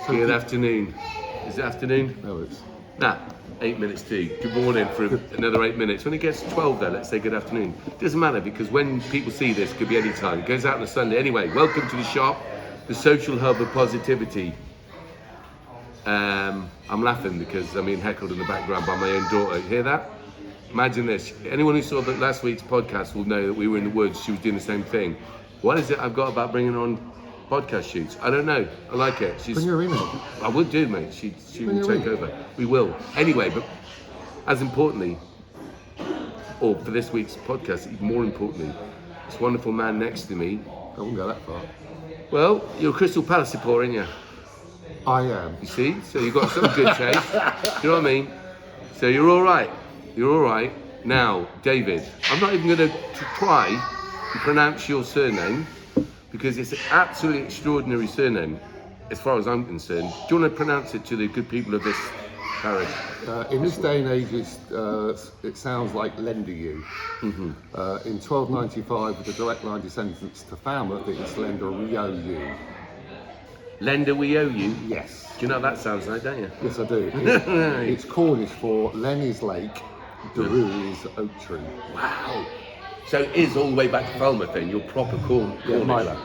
Good afternoon. Is it afternoon? No, it's... Nah, 8 minutes to. Good morning for another 8 minutes. When it gets to 12 there, let's say good afternoon. It doesn't matter because when people see this, it could be any time. It goes out on a Sunday. Anyway, welcome to the shop, the social hub of positivity. I'm laughing because I'm being heckled in the background by my own daughter. You hear that? Imagine this. Anyone who saw that last week's podcast will know that we were in the woods. She was doing the same thing. What is it I've got about bringing her on podcast shoots? I don't know. I like it. Bring her in. I would do, mate. She will take over. We will. Anyway, but as importantly, or for this week's podcast, even more importantly, this wonderful man next to me. I wouldn't go that far. Well, you're a Crystal Palace supporter, aren't you? I am. You see? So you've got some good taste. You know what I mean? So you're all right. You're all right. Now, David, I'm not even going to try and pronounce your surname because it's an absolutely extraordinary surname as far as I'm concerned. Do you want to pronounce it to the good people of this parish? In this day and age, it sounds like Lender You. Mm-hmm. In 1295, with the direct line descendants to Falmouth, it's Lender We Owe You. Lender we owe you? Yes. Do you know what that sounds like, don't you? Yes, I do. It's Cornish for Len is lake, Daru is oak tree. Wow. So it is all the way back to Falmouth then, you're proper Cornish? Milo.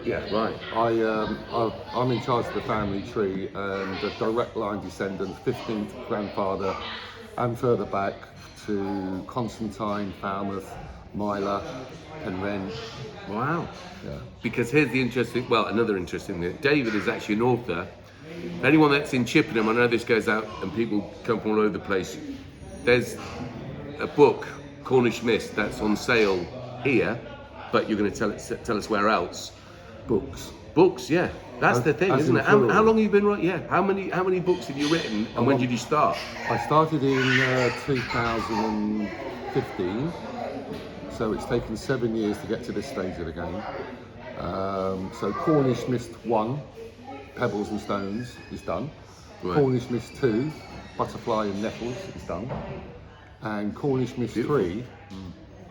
Yeah, right. I'm in charge of the family tree and the direct line descendants, 15th grandfather and further back to Constantine, Falmouth, Myla and Wren. Wow. Yeah. Because here's the another interesting thing. David is actually an author. Anyone that's in Chippenham, I know this goes out and people come from all over the place. There's a book, Cornish Mist, that's on sale here, but you're going to tell us where else. Books, yeah. That's the thing, isn't it? How long have you been writing? Yeah. How many books have you written, and when did you start? I started in 2015, so it's taken 7 years to get to this stage of the game. So Cornish Mist 1, Pebbles and Stones, is done. Right. Cornish Mist 2, Butterfly and Nettles, is done. And Cornish Mist 3,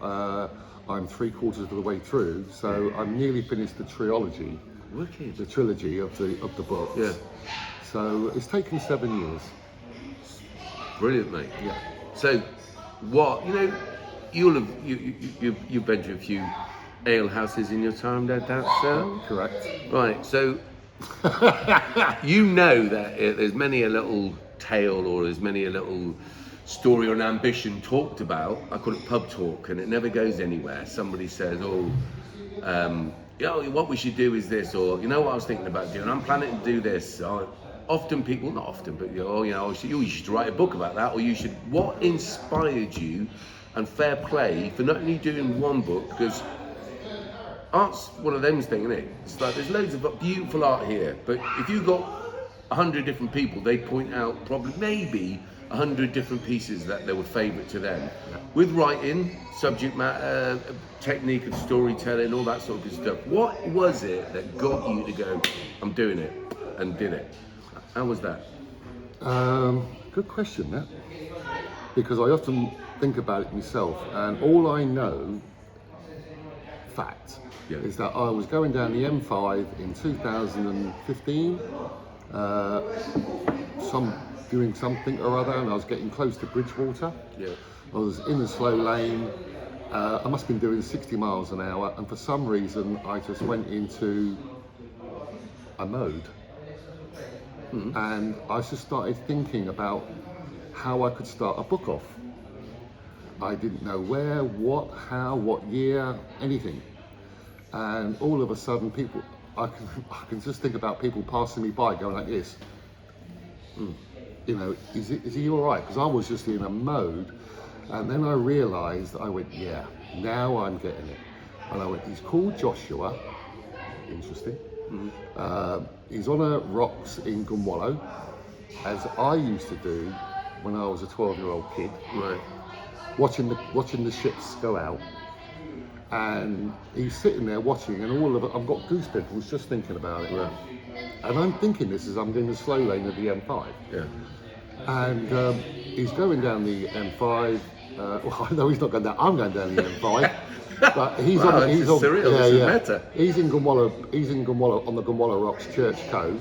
I'm 3/4 of the way through, so I've nearly finished the trilogy. Wicked. The trilogy of the books. Yeah. So it's taken 7 years. Brilliant, mate. Yeah. So, you've been to a few ale houses in your time, that's correct. Right. So, you know that there's many a little tale or there's many a little story or an ambition talked about. I call it pub talk, and it never goes anywhere. Somebody says, what we should do is this, or you know what I was thinking about doing, I'm planning to do this. Often people, not often, but you should write a book about that, or you should. What inspired you? And fair play for not only doing one book, because art's one of them things, isn't it? It's like there's loads of beautiful art here, but if you got 100 different people, they point out probably maybe 100 different pieces that they were favourite to them. With writing, subject matter, technique of storytelling, all that sort of good stuff. What was it that got you to go, I'm doing it, and did it? How was that? Good question, that. Because I often think about it myself, and all I know, fact, is that I was going down the M5 in 2015, doing something or other, and I was getting close to Bridgewater. Yeah. I was in the slow lane. I must have been doing 60 miles an hour, and for some reason I just went into a mode. And I just started thinking about how I could start a book off. I didn't know where, what, how, what year, anything. And all of a sudden I can just think about people passing me by going like this. Is he all right? Because I was just in a mode. And then I realised, I went, yeah, now I'm getting it. And I went, he's called Joshua. Interesting. He's on a rocks in Gunwallow, as I used to do when I was a 12-year-old kid. Right. Watching the ships go out. And he's sitting there watching, and all of it, I've got goosebumps just thinking about it. Right. And I'm thinking this as I'm doing the slow lane of the M5. Yeah. And he's going down the M5. Well, I know he's not going down. I'm going down the M5. But he's wow, on. He's on. Surreal. Yeah. He's in Gunwallow. He's in Gunwallow on the Gunwallow Rocks Church Cove.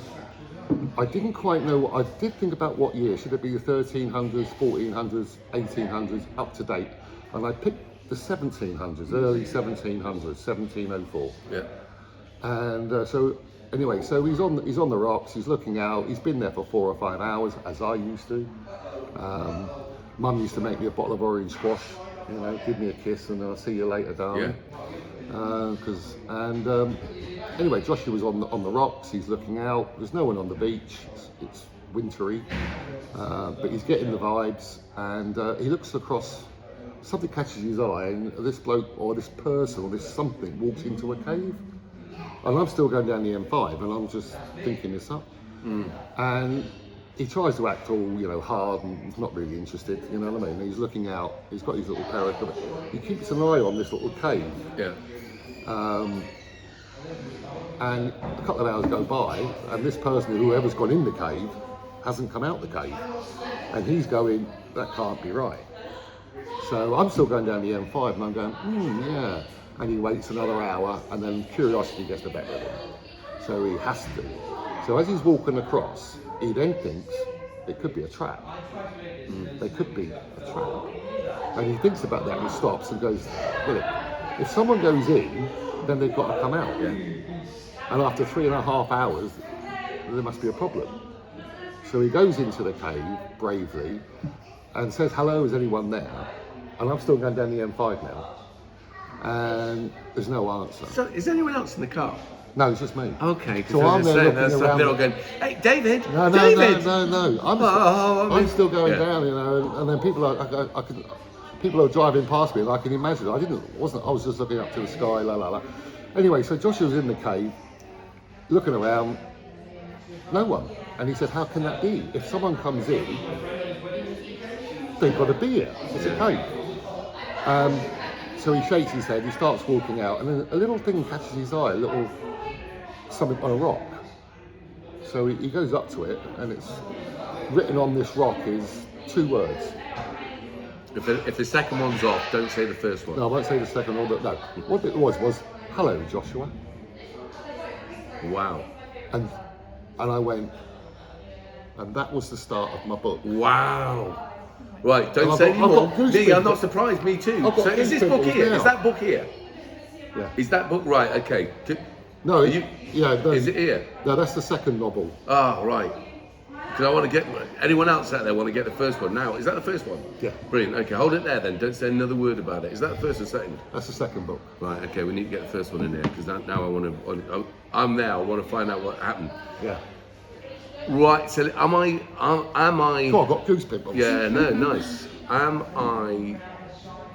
I didn't quite know. I did think about what year. Should it be the 1300s, 1400s, 1800s, up to date? And I picked the 1700s, early 1700s, 1704. Yeah. And so anyway, so he's on the rocks. He's looking out. He's been there for 4 or 5 hours, as I used to. Mum used to make me a bottle of orange squash. You know, give me a kiss, and I'll see you later, darling. Yeah. Anyway, Joshua was on the rocks. He's looking out. There's no one on the beach. It's wintry, but he's getting the vibes. And he looks across. Something catches his eye, and this bloke or this person or this something walks into a cave. And I'm still going down the M5, and I'm just thinking this up. And he tries to act all, you know, hard, and he's not really interested. You know what I mean? He's looking out. He's got his little parrot. He keeps an eye on this little cave. Yeah. And a couple of hours go by, and this person, whoever's gone in the cave, hasn't come out the cave. And he's going, that can't be right. So I'm still going down the M5, and I'm going, yeah. And he waits another hour, and then curiosity gets the better of him. So he has to. So as he's walking across, he then thinks it could be a trap. There could be a trap. And he thinks about that and stops and goes, well, if someone goes in, then they've got to come out. Yeah. And after 3.5 hours, there must be a problem. So he goes into the cave bravely and says, hello, is anyone there? And I'm still going down the M5 now. And there's no answer. So, is anyone else in the car? No, it's just me. Okay, so I'm there looking around. They're all going, hey, David, No. David. I'm still going down, you know, and then people are driving past me, and I can imagine. I was just looking up to the sky, la la la. Anyway, so Joshua's in the cave, looking around, no one. And he said, how can that be? If someone comes in, they've got to be here. It's a cave. So he shakes his head, he starts walking out, and then a little thing catches his eye, something on a rock. So he goes up to it, and it's written on this rock is 2 words. If the second one's off, don't say the first one. No, I won't say the second one, but no. What it was, hello, Joshua. Wow. And I went, and that was the start of my book. Wow. Right, don't And say I've anymore. got Me, I'm not surprised, me too. So is this book here? now. Is that book here? Yeah. Is that book right? Okay. No, Is it here? No, that's the second novel. Ah, right. Because I want to get anyone else out there want to get the first one now. Is that the first one? Yeah. Brilliant. Okay, hold it there then. Don't say another word about it. Is that the first or second? That's the second book. Right. Okay, we need to get the first one in there because now I want to. I'm there. I want to find out what happened. Yeah. Right. So am I? Oh, I've got goose pimples. Yeah. No. Nice. Am I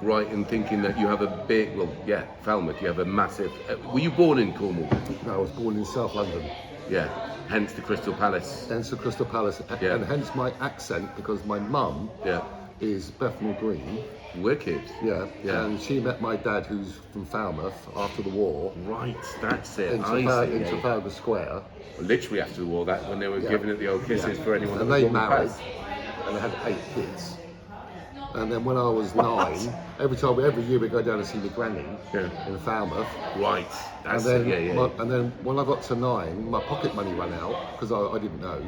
right in thinking that you have a big? Well, yeah, Falmouth. You have a massive. Were you born in Cornwall? No, I was born in South London. Yeah. Hence the Crystal Palace. Hence the Crystal Palace, Yeah. and hence my accent because my mum Yeah. is Bethnal Green. Wicked. Yeah. Yeah. And she met my dad, who's from Falmouth, after the war. Right. That's it. In Trafalgar Square. Literally after the war, that when they were giving it the old kisses for anyone that And was they on the married, path. and they had 8 kids. And then when I was 9, every year we go down to see my granny in Falmouth. Right. That's And then, yeah. and then when I got to 9, my pocket money ran out because I didn't know.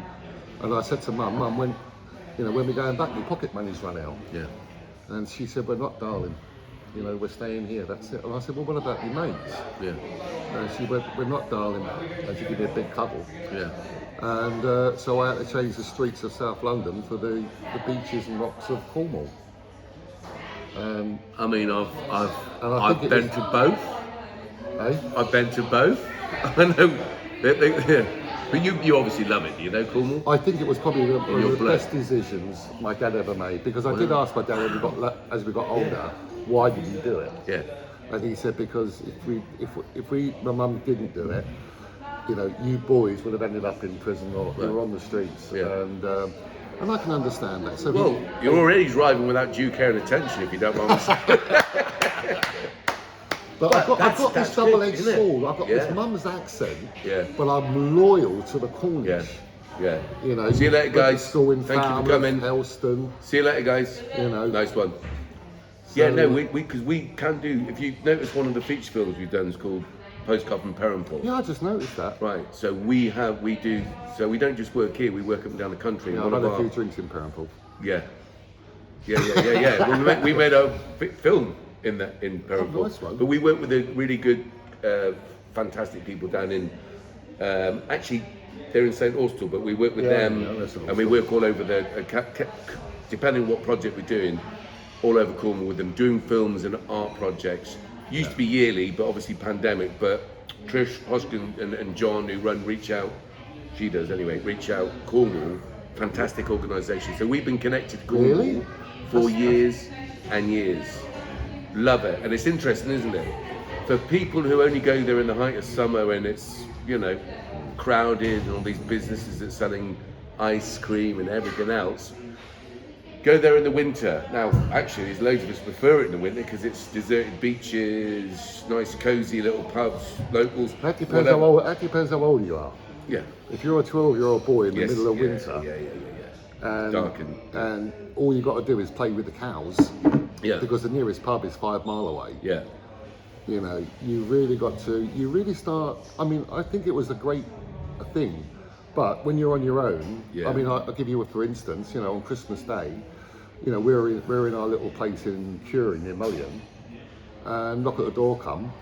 And I said to Mum, when we're going back, my pocket money's run out. Yeah. And she said, we're not, darling. You know, we're staying here, that's it. And I said, well, what about your mates? Yeah. And she went, we're not, darling. And she gave me a big cuddle. Yeah. And so I had to change the streets of South London for the beaches and rocks of Cornwall. I mean, I've think been to both. Eh? I've been to both. I know. But you obviously love it, you know, Cornwall? I think it was probably one your of the blood. best decisions my dad ever made, because I did ask my dad as we got older, why did you do it? Yeah. And he said because if my mum didn't do it, you know, you boys would have ended up in prison or you were on the streets. Yeah. And I can understand that. So Well, you're already driving without due care and attention, if you don't mind me saying. But I've got that's this double-edged big, isn't it? sword. I've got Yeah. this mum's accent, Yeah. but I'm loyal to the Cornish. Yeah. You know, See you later, went to guys. school in Thank you for Falmouth, coming. Helston. See you later, guys. You know. Nice one. So- Yeah, no, because we can do. If you notice, one of the feature films we've done is called postcard from Perranporth. Yeah, I just noticed that. Right. So we don't just work here. We work up and down the country. Yeah, I've had a few drinks in Perranporth. Yeah. Well, we made a film in Perranporth. Nice one. But we work with a really good, fantastic people down in. Actually, they're in St Austell, but we work with them, and we work all over depending on what project we're doing, all over Cornwall with them, doing films and art projects. Used to be yearly, but obviously pandemic. But Trish Hoskin and John, who run Reach Out, she does anyway, Reach Out Cornwall, fantastic organisation. So we've been connected to Cornwall for years and years. Love it, and it's interesting, isn't it? For people who only go there in the height of summer and it's, you know, crowded and all these businesses that are selling ice cream and everything else, go there in the winter. Now, actually, there's loads of us prefer it in the winter because it's deserted beaches, nice cosy little pubs, locals. That depends how old you are. Yeah. If you're a 12-year-old boy in the middle of winter, and darkened, and all you got to do is play with the cows, because the nearest pub is 5 miles away. Yeah. You know, you really start. I mean, I think it was a great thing, but when you're on your own, I mean, I'll give you for instance, you know, on Christmas Day, you know, we're in our little place in Curing near Mullion, and knock at the door come,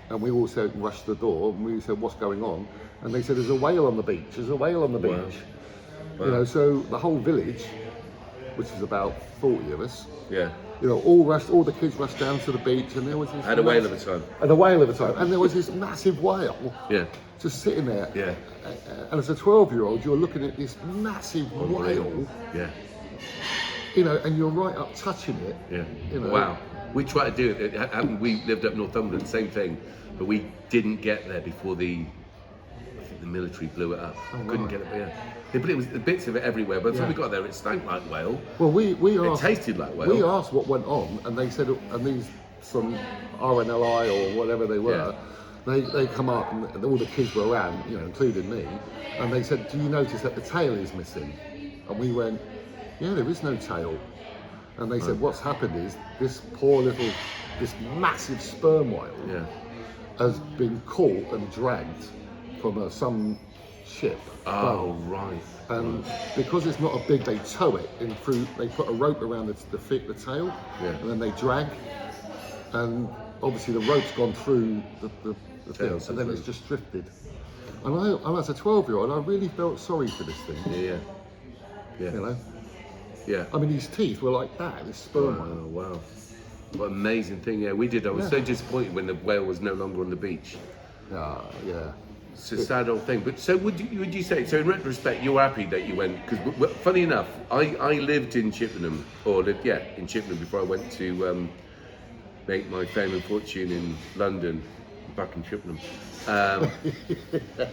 and we all said, rush to the door, and we said, what's going on? And they said, there's a whale on the beach. There's a whale on the beach. Wow. You know, so the whole village, which is about 40 of us, you know, all the kids rushed down to the beach, and there was this. Had a whale of a time. And a whale of a time, and there was this massive whale. Just sitting there. Yeah. And as a 12-year-old, you're looking at this massive whale. Yeah. You know, and you're right up touching it. Yeah. You know. Wow. We tried to do it. We lived up Northumberland, same thing, but we didn't get there before the military blew it up. Couldn't get it there. But it was the bits of it everywhere. But until we got there, it stank like whale. Well, it tasted like whale. We asked what went on, and they said, and these some RNLI or whatever they were. They come up and all the kids were around, you know, including me, and they said, do you notice that the tail is missing? And we went, yeah, there is no tail. And they said, what's happened is this massive sperm whale has been caught and dragged from some ship. Oh, right. And because it's not a big, they tow it in through, they put a rope around the tail, and then they drag, and obviously the rope's gone through the thing, and then it's just drifted. And as a 12-year-old, I really felt sorry for this thing. Yeah. You know? Yeah. I mean, his teeth were like that, this sperm whale. Oh, wow. What an amazing thing. Yeah, we did. I was so disappointed when the whale was no longer on the beach. Yeah. It's a sad old thing. But so would you say, so in retrospect, you're happy that you went, because funny enough, I lived in Chippenham, in Chippenham before I went to make my fame and fortune in London, back in Chippenham.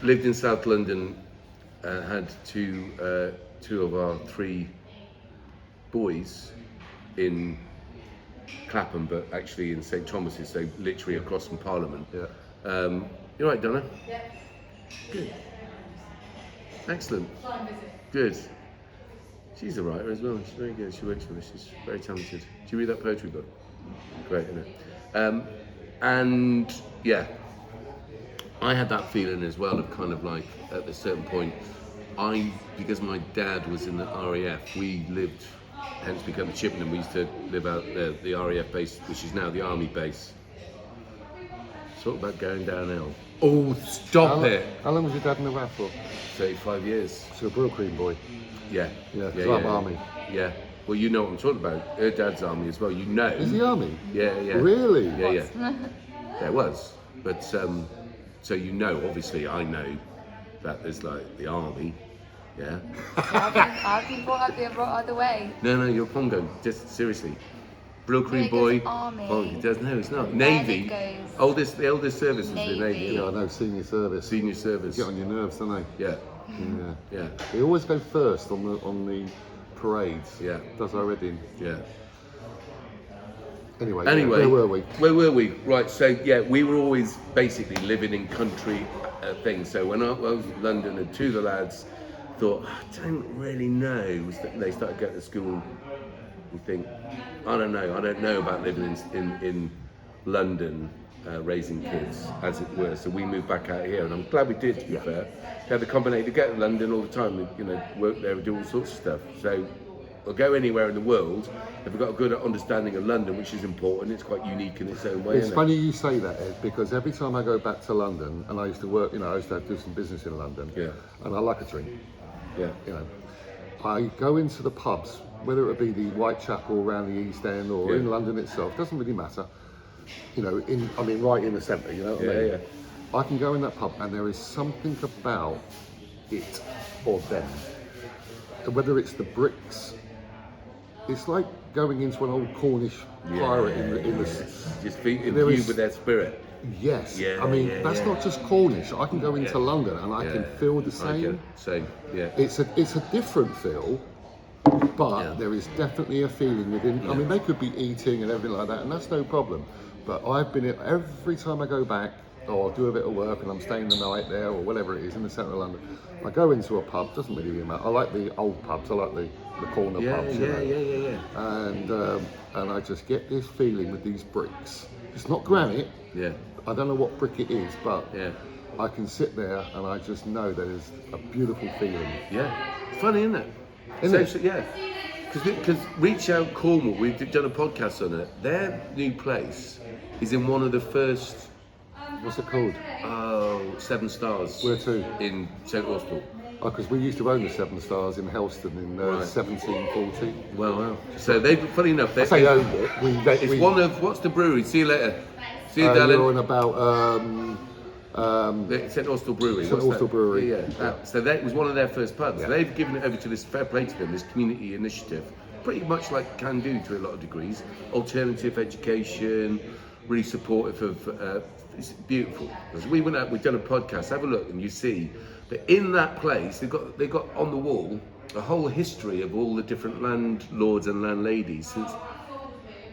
Lived in South London, had two of our 3 boys in Clapham, but actually in St Thomas's, so literally across from Parliament. You right, Donna? Yeah. Good. Excellent. Good. She's a writer as well. She's very good. She works for us. She's very talented. Do you read that poetry book? Great, isn't it? And yeah, I had that feeling as well of kind of like at a certain point, because my dad was in the RAF, we lived, hence became Chippenham. We used to live out the RAF base, which is now the Army base. Talk about going downhill. Oh, stop it! How long was your dad in the RAF for? 35 years. So a Brill Cream boy. Yeah. I'm Army. Yeah. Well, you know what I'm talking about. Her dad's Army as well. You know. Is he Army? Yeah. Really? Yeah. Yeah, it was. But so you know, obviously, I know that there's like the Army. Yeah. I've been brought up the other way. No, you're Pongo. Just seriously. Brill Cream It boy. goes Army. Oh, he does. No, it's not. Navy. The Oldest service was the Navy. Navy. Yeah, I know, senior service. Senior service. Get on your nerves, don't they? Yeah. Yeah. They always go first on the parades. Yeah. Does our wedding. Yeah. Anyway, where were we? Where were we? Right, so yeah, we were always basically living in country things. So when I was in London, and 2 of the lads thought, I don't really know. They started going to school and think, I don't know about living in London. raising kids, as it were. So we moved back out here, and I'm glad we did. To be fair, we had the combination to get to London all the time. You know, work there, do all sorts of stuff. So we'll go anywhere in the world if we've got a good understanding of London, which is important. It's quite unique in its own way. It's isn't funny you say that, Ed, because every time I go back to London, and I used to work, you know, I used to do some business in London, and I like a drink. Yeah. You know, I go into the pubs, whether it be the Whitechapel around the East End or in London itself, doesn't really matter. You know, right in the centre, you know what I mean? Yeah. I can go in that pub and there is something about it or them. Whether it's the bricks, it's like going into an old Cornish pirate in the just imbued with their spirit. Yes, Yeah, I mean, yeah, that's yeah. not just Cornish. I can go into London and I can feel the same. Same, yeah. It's a different feel, but there is definitely a feeling within. I mean, they could be eating and everything like that, and that's no problem. But I've been every time I go back or do a bit of work and I'm staying the night there or whatever it is in the centre of London, I go into a pub. Doesn't really matter. I like the old pubs. I like the corner pubs. Yeah. And I just get this feeling with these bricks. It's not granite. Yeah. I don't know what brick it is, but I can sit there and I just know that it's a beautiful feeling. Yeah. Funny, isn't it? Isn't it? So, yeah. Because Reach Out Cornwall, we've done a podcast on it. Their new place is in one of the first, What's it called? 7 stars. Where to? In St. Because we used to own the 7 Stars in Helston in 1740. Wow. So funny enough, I say owned it. It's one of, what's the brewery? See you later. See you, You're darling. on about The St. Austell Brewery. St. Austell Brewery. So that was one of their first pubs. They've given it over to this, fair play to them, this community initiative. Pretty much like Can Do to a lot of degrees. Alternative education, really supportive of, it's beautiful. Because we went out, we've done a podcast, have a look and you see that in that place, they've got on the wall a whole history of all the different landlords and landladies since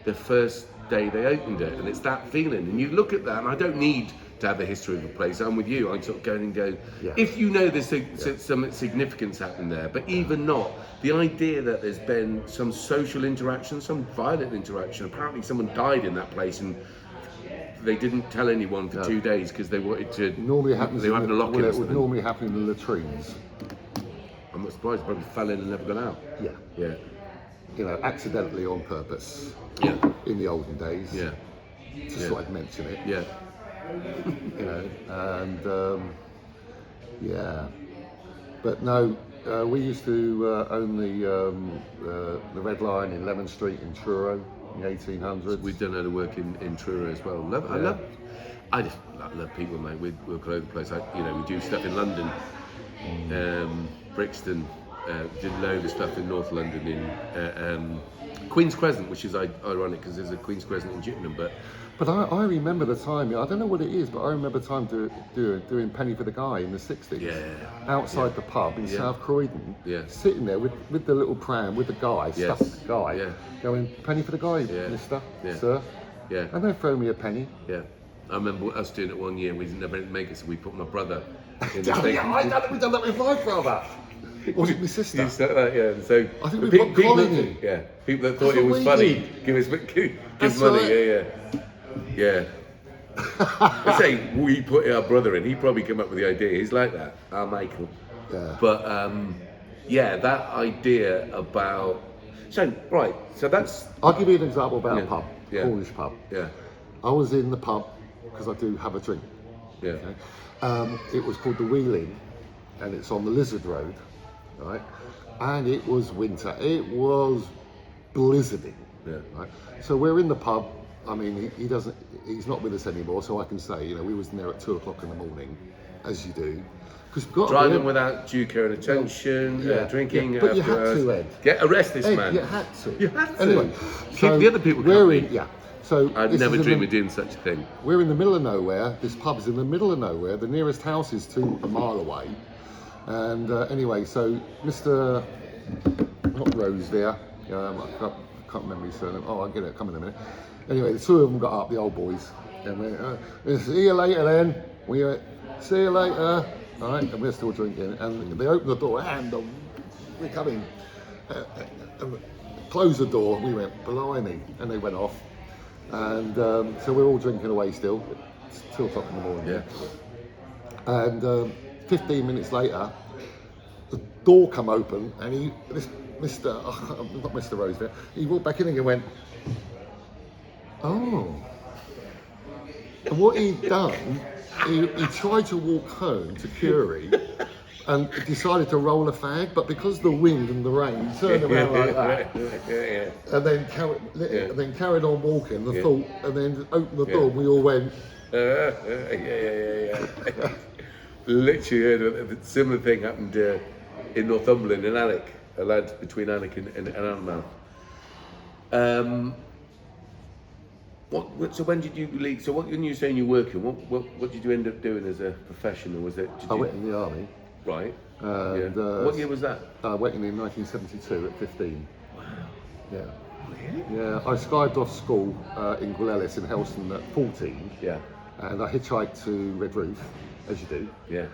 the first day they opened it. And it's that feeling. And you look at that, and I don't need to have the history of a place. I'm with you. I sort of go in and go, if you know there's some significance happening there, but even not, the idea that there's been some social interaction, some violent interaction. Apparently someone died in that place and they didn't tell anyone for 2 days because they wanted to. Normally happens. They were having a lock-in. It would normally happen in the latrines. I'm not surprised. Probably fell in and never got out. Yeah. You know, accidentally on purpose. Yeah. In the olden days. Yeah. Just so I'd mention it. Yeah. You know, and but no, we used to own the Red Lion in Lemon Street in Truro in the 1800s. We've done a lot of work in Truro as well. I just love people, mate. We're all over the place. We do stuff in London, Brixton. Did a load of stuff in North London in Queen's Crescent, which is ironic because there's a Queen's Crescent in Gittenham, But I remember the time, I don't know what it is, but I remember the time doing Penny for the Guy in the 60s. Outside the pub in South Croydon, sitting there with the little pram, with the guy, stuck with the guy, going, Penny for the Guy, mister, sir. Yeah. And they throw me a penny. Yeah. I remember us doing it one year and we never make it, so we put my brother in the We've thing. done that with my brother. Or was it my sister? You said that, yeah. So I think we put people Colin that, people that thought That's it was what we funny, did. give money, yeah. I say we put our brother in. He probably came up with the idea. He's like that, our Michael. Yeah. But that idea about. So that's. I'll give you an example about a pub, Yeah. Cornish pub. Yeah. I was in the pub because I do have a drink. Yeah. Okay? It was called the Wheeling, and it's on the Lizard Road, right? And it was winter. It was blizzarding. Yeah. Right? So we're in the pub. I mean, he's not with us anymore, so I can say, we was in there at 2:00 in the morning, as you do. Because we've got Driving without due care and attention, drinking. But you had after to, hours. Ed. Arrest this Ed, man. you had to. You had to. Anyway, Keep the other people we're company. in, So I'd this never is dream of doing such a thing. We're in the middle of nowhere. This pub's in the middle of nowhere. The nearest house is a mile away. And anyway, so Mr. Not Rose there. I can't remember his surname. Oh, I'll get it. Come in a minute. Anyway, the two of them got up, the old boys. And they see you later then. See you later. All right, and we're still drinking. And they opened the door and we're coming. Closed the door. We went, blimey. And they went off. And so we're all drinking away still. It's 2 o'clock in the morning. Yeah. And 15 minutes later, the door come open, and not Mr. Roosevelt, he walked back in and he went, oh. And what he'd done, he tried to walk home to Curie and decided to roll a fag, but because of the wind and the rain, he turned around like that, and then carried on walking, and then opened the door, and we all went, Literally, a similar thing happened in Northumberland in Alec, a lad between Alec and Allenmouth. So when did you leave? So when you were saying you're working, what did you end up doing as a profession, or was it? I went in the army. Right. And, what year was that? I went in 1972 at 15. Wow. Yeah. Really? Yeah, I skived off school in Gwelellis in Helston at 14. Yeah. And I hitchhiked to Red Roof, as you do. Yeah.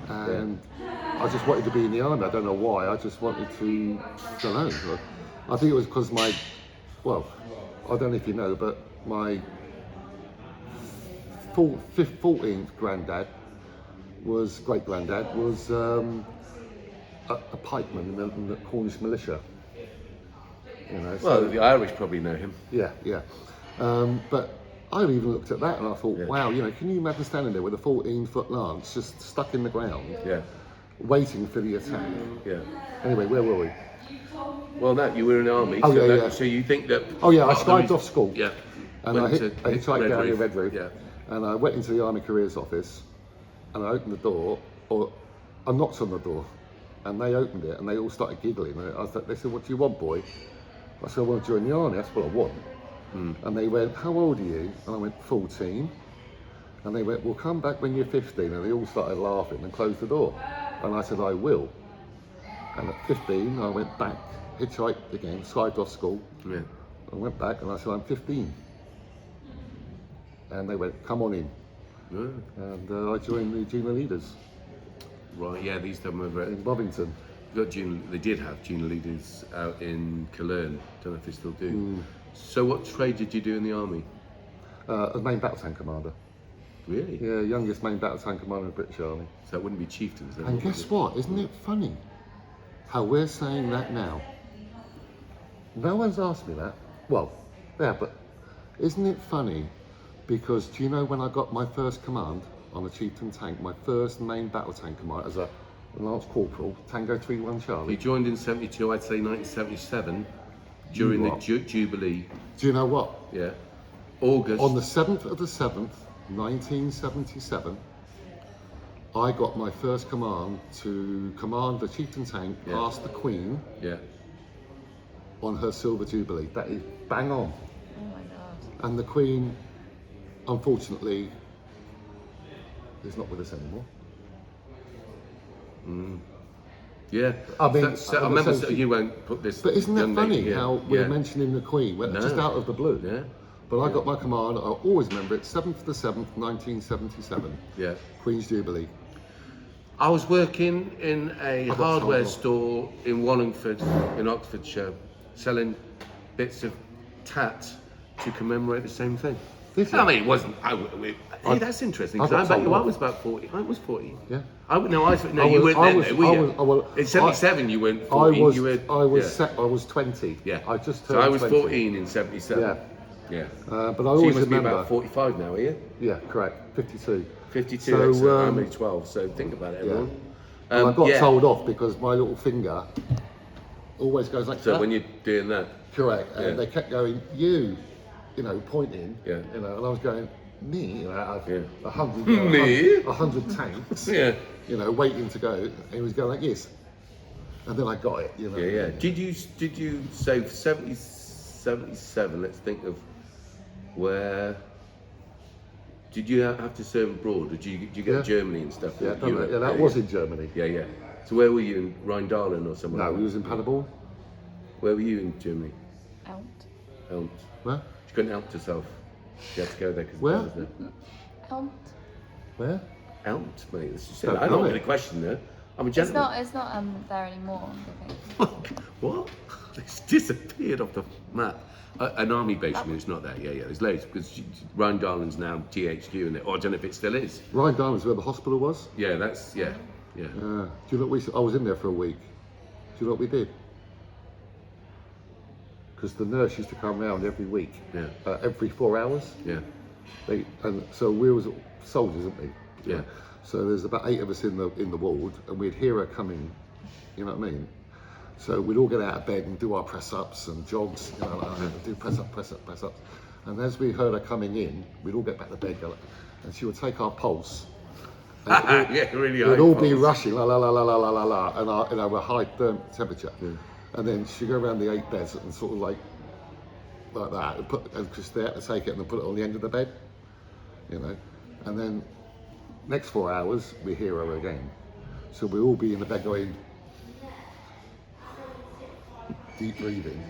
And I just wanted to be in the army. I don't know why. I just wanted to, I don't know. I think it was because I don't know if you know, but my 14th great granddad was a pikeman in the Cornish militia. You know, Well, the Irish probably know him. Yeah. But I even looked at that and I thought, wow, can you imagine standing there with a 14-foot lance just stuck in the ground, waiting for the attack? Yeah. Anyway, where were we? Well, no, you were in the army. Oh, so yeah. So you think that? Oh yeah, I skived off school. Yeah. And I hitchhiked down to Red Roof. Yeah. And I went into the Army Careers office and I opened the door, or I knocked on the door, and they opened it and they all started giggling. They said, "What do you want, boy?" I said, "I want to join the army. That's what I want." And they went, "How old are you?" And I went, 14. And they went, "Well, come back when you're 15." And they all started laughing and closed the door. And I said, "I will." And at 15, I went back, hitchhiked again, skived off school. Yeah. I went back and I said, "I'm 15." And they went, "Come on in." And I joined the junior leaders Right. Yeah. These them over in Bovington. They did have junior leaders out in Cologne. Don't know if they still do. So what trade did you do in the army? As main battle tank commander. Really? Yeah, youngest main battle tank commander in the British Army. So that wouldn't be chieftains then? And would guess it? what? Isn't it funny how we're saying that now? No one's asked me that. Well, yeah, but isn't it funny? Because do you know when I got my first command on a chieftain tank, my first main battle tank command as a Lance Corporal, Tango 31 Charlie. You joined in 72, I'd say 1977, during the Jubilee. Do you know what? Yeah. August. On the 7th of the 7th, 1977, I got my first command to command the chieftain tank past the Queen on her Silver Jubilee. That is bang on. Oh my God. And the Queen, unfortunately, is not with us anymore. Yeah. I mean, I remember you won't put this. But isn't that young funny lady, how we're mentioning the Queen just out of the blue? Yeah. But I got my command, I always remember it, 7th of the 7th, 1977. Yeah. Queen's Jubilee. I was working in a got hardware told off. store in Wallingford, in Oxfordshire, selling bits of tat to commemorate the same thing. Did you? I mean, it wasn't. That's interesting. I Because got I bet told I off. was about 40. I was 40. Yeah. You weren't then, though, were you? In 77, you weren't 40. I was 20. Yeah. I just So turned I was 20. 14 in 77. Yeah. Yeah. But I So you always must be remember. about 45 now, are you? Yeah, correct. 52. 52. So, So I'm only 12. So think about it, everyone. And I got told off because my little finger always goes like So that. when you're doing that, Correct. And Yeah. they kept going, you know, pointing. Yeah. You know, and I was going, me, you know, out Yeah. of 100, Me? 100 tanks. yeah, You know, waiting to go. And he was going like this. And then I got it, you know. yeah. Did you say 77? Let's think of where. Did you have to serve abroad, or did you get Germany and stuff? Yeah, done Europe? that. Yeah, that was in Germany. Yeah. So where were you in Rheindahlen or somewhere? No, like we was in Paderborn. Where were you in Germany? Out. Elmt. Where? You couldn't help yourself. You had to go there because Where? was there. Out. Where? Elmt, mate. That's just Don't I'm know not it. going to question there. I'm a It's gentleman. not. It's not there anymore. I think. What? It's disappeared off the map. An army base, you mean, it's not there. Yeah, yeah. There's loads because Ryan Darlin's now THQ in it. Or I don't know if it still is. Ryan Diamond's where the hospital was. Yeah, that's yeah. Do you know what I was in there for a week. Do you know what we did? Because the nurse used to come round every week. Yeah. Every 4 hours. Yeah. And so we was soldiers, isn't we? Yeah. So there's about 8 of us in the ward, and we'd hear her coming. You know what I mean? So we'd all get out of bed and do our press ups and jogs. You know, like, do press ups. And as we heard her coming in, we'd all get back to bed, and she would take our pulse. Yeah, really high. We'd all be pulse. rushing, la la la la la la la la, and our high temperature. Yeah. And then she'd go around the 8 beds and sort of like that, and because they had to take it and then put it on the end of the bed, you know. And then next 4 hours we hear her again, so we'll all be in the bed going deep breathing,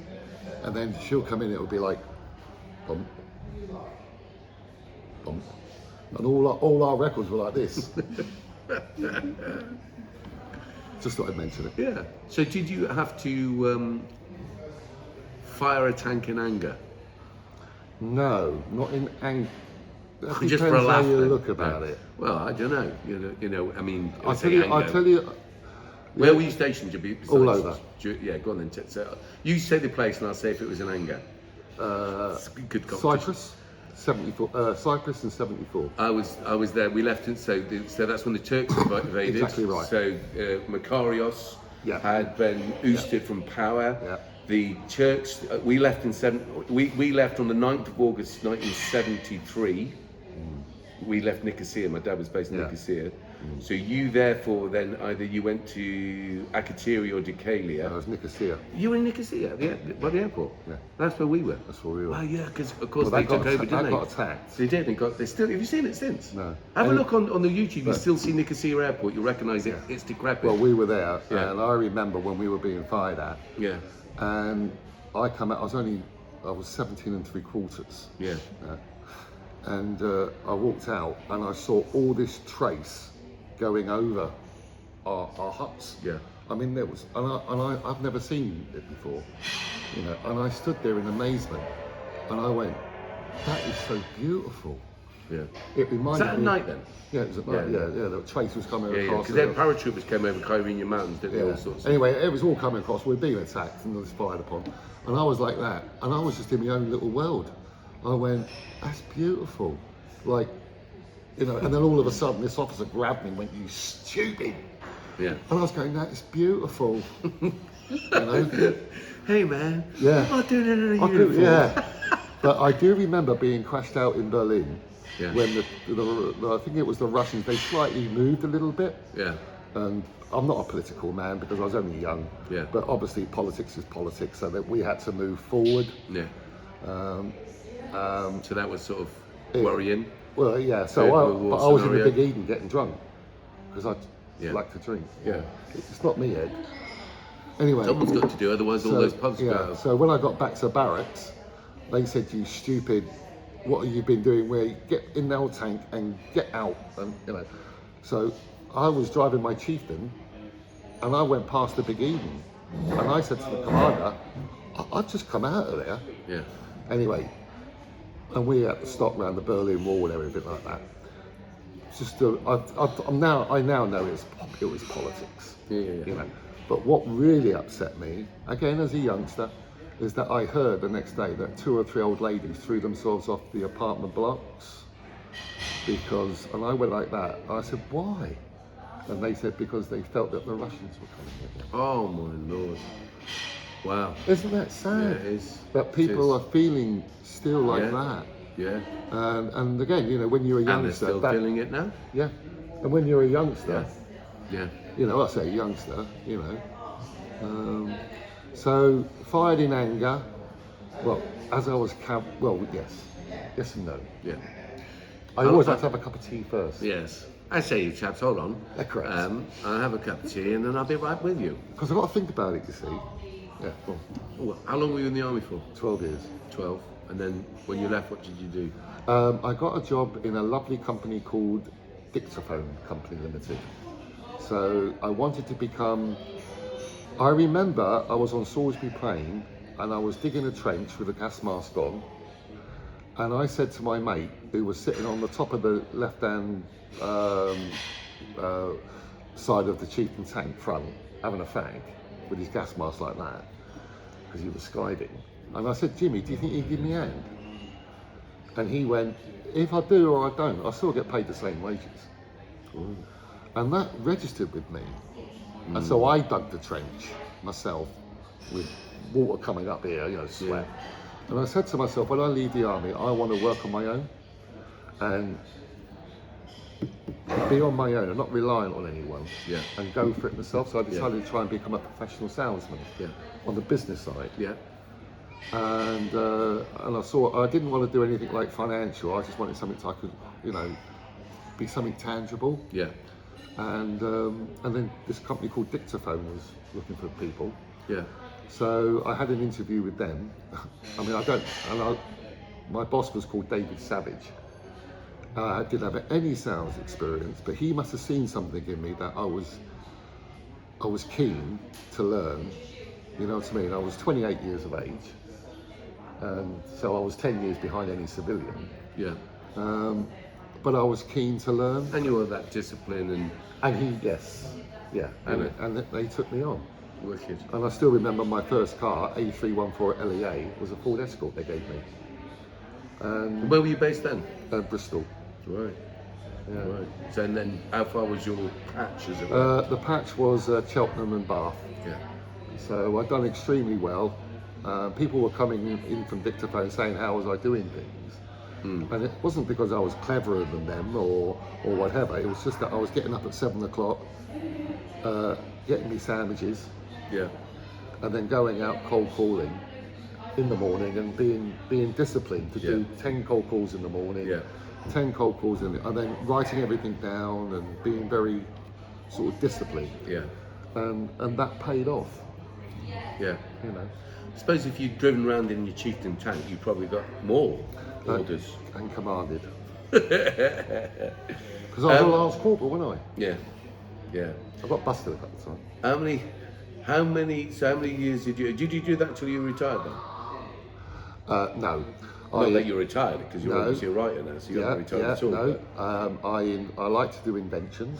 and then she'll come in. It'll be like bump, bump, and all our records were like this. Just thought I'd mention it. Yeah. So did you have to fire a tank in anger? No, not in anger. Just for a laugh. How you then? look about No. it. Well, I don't know. You know. I mean, I tell you. Where were you stationed? Besides? All over. Yeah, go on then. So you say the place, and I'll say if it was in anger. Good competition. Cyprus, 74. Cyprus in 74. I was there. We left in so that's when the Turks invaded. Exactly right. So Makarios Yeah. had been ousted from power. Yeah. The Turks. We left we left on the 9th of August 1973. We left Nicosia. My dad was based in Yeah. Nicosia. So you therefore then either you went to Akrotiri or Deucalion. That was Nicosia. You were in Nicosia, by the airport. Yeah. That's where we were. That's where we were. Well, yeah, because of course Well, they took over, they didn't they? got attacked. They did. They still. Have you seen it since? No. Have a And- look on the YouTube. You But- still see Nicosia Airport. You'll recognise it. Yeah. It's decrepit. Well, we were there, Yeah. and I remember when we were being fired at, yeah, and I come out. I was 17 3/4. yeah, And I walked out, and I saw all this trace going over our huts. yeah. I mean, there was, and I've never seen it before, you know. And I stood there in amazement, and I went, "That is so beautiful." Yeah. It reminded Was that at me. night then? Yeah, it was at night. Yeah. Yeah. The trace was coming Yeah, yeah. across. Because then paratroopers came over Kyrenia Mountains, didn't they? Yeah. All sorts. Anyway, it was all coming across. We'd been attacked and was fired upon, and I was like that, and I was just in my own little world. I went, "That's beautiful," like, you know. And then all of a sudden, this officer grabbed me and went, "You stupid!" Yeah. And I was going, "That is beautiful," you know. Hey man. Yeah. I'm not doing it in a I could, uniform. yeah. But I do remember being crashed out in Berlin Yeah. when I think it was the Russians. They slightly moved a little bit. Yeah. And I'm not a political man because I was only young. Yeah. But obviously politics is politics, so that we had to move forward. Yeah. So that was sort of Yeah. worrying. Well, yeah. Third World War But I was in the scenario. Big Eden getting drunk because I Yeah. like to drink. Yeah. It's not me, Ed. Anyway. Someone's got to do, otherwise all those pubs go out. So when I got back to barracks, they said, "You stupid, what have you been doing? Where you get in the old tank and get out," and you know. So I was driving my Chieftain, and I went past the Big Eden, and I said to the commander, "I've just come out of there." Yeah. Anyway, and we had to stop around the Berlin Wall and everything like that. It's just, I now know it was politics. Yeah. You know. But what really upset me, again as a youngster, is that I heard the next day that 2 or 3 old ladies threw themselves off the apartment blocks and I went like that. I said, "Why?" And they said because they felt that the Russians were coming in. Oh my lord. Wow. Isn't that sad? Yeah, it is. That people It are feeling still like Yeah. that. Yeah. And again, you know, when you're a And they're youngster, still feeling it now. yeah. And when you're a youngster, Yeah. you know, I say youngster, you know. So fired in anger. Well, as I was yes and no. Yeah. I always like to have a cup of tea first. Yes. I say, you chaps, hold on. Yeah, correct. I'll have a cup of tea and then I'll be right with you. Because I've got to think about it, you see. Yeah, well, Oh, how long were you in the army for? 12 years. 12. And then when you left, what did you do? I got a job in a lovely company called Dictaphone Company Limited. So I wanted to become. I remember I was on Salisbury Plain and I was digging a trench with a gas mask on, and I said to my mate who was sitting on the top of the left-hand side of the chieftain tank front, having a fag with his gas mask like that, because he was skiving. And I said, Jimmy, do you think you can give me a hand? And he went, if I do or I don't, I still get paid the same wages. Ooh. And that registered with me. And so I dug the trench myself with water coming up here, you know, sweat. Yeah. And I said to myself, when I leave the army, I want to work on my own and be on my own and not reliant on anyone, and go for it myself. So I decided to try and become a professional salesman on the business side. Yeah. And I saw I didn't want to do anything like financial. I just wanted something I could, you know, be something tangible. Yeah. And then this company called Dictaphone was looking for people. Yeah. So I had an interview with them. I mean, my boss was called David Savage. I didn't have any sales experience, but he must have seen something in me that I was keen to learn. You know what I mean? I was 28 years of age, and so I was 10 years behind any civilian. Yeah. But I was keen to learn. And you were that discipline and they took me on. Wicked. And I still remember my first car, A314 LEA, was a Ford Escort they gave me. And where were you based then? Bristol. Right. Yeah. Right. So and then how far was your patch as it were? The patch was Cheltenham and Bath. Yeah. So I'd done extremely well. People were coming in from Dictaphone saying how was I doing things. And it wasn't because I was cleverer than them or whatever. It was just that I was getting up at 7 o'clock, getting me sandwiches, and then going out cold calling in the morning and being disciplined to do 10 cold calls in the morning, 10 cold calls and then writing everything down and being very sort of disciplined. Yeah. And that paid off. Yeah. You know. I suppose if you'd driven around in your chieftain tank, you probably got more orders. And commanded. Because I was a Lance Corporal, wasn't I? Yeah. Yeah. I got busted a couple of times. How many years did you do that till you retired then? No. Not that you're retired, because you're obviously a writer now, so you're not retired at all. No. I like to do inventions.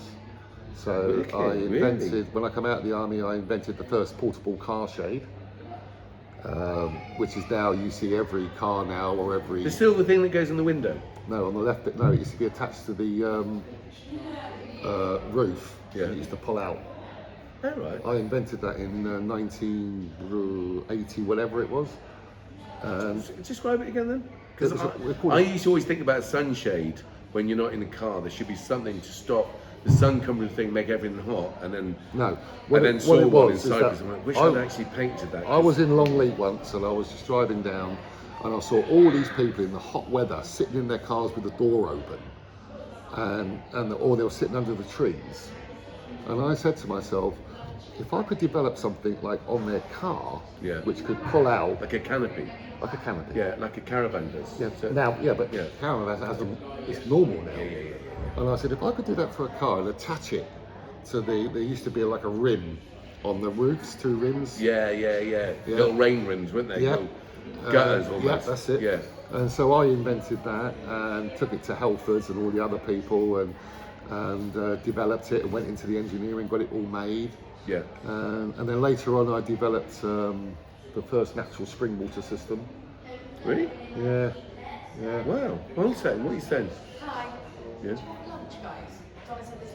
So I invented, when I come out of the army, I invented the first portable car shade, which is now, you see every car now, or every... The silver thing that goes in the window? No, on the left bit, no, it used to be attached to the roof. Yeah. And it used to pull out. Oh, right. I invented that in 1980, whatever it was. Describe it again then? Because I used to always think about sunshade when you're not in the car. There should be something to stop the sun coming thing, make everything hot, and then saw one inside. I wish I'd actually painted that. I was in Longleat once, and I was just driving down, and I saw all these people in the hot weather sitting in their cars with the door open, or they were sitting under the trees. And I said to myself, if I could develop something like on their car, which could pull out like a canopy. Like a canopy. Yeah, like a caravan does. Yeah. So, caravan it's normal now. Yeah. And I said, if I could do that for a car and attach it to there used to be like a rim on the roofs, 2 rims. Yeah. Little rain rims, weren't they? Yeah. Gutters almost. Yeah, that's it. Yeah. And so I invented that and took it to Helford's and all the other people and developed it and went into the engineering, got it all made. Yeah. And then later on I developed the first natural spring water system. Really? Yeah. Wow. Hold on a second, what are you saying? Hi. Yeah.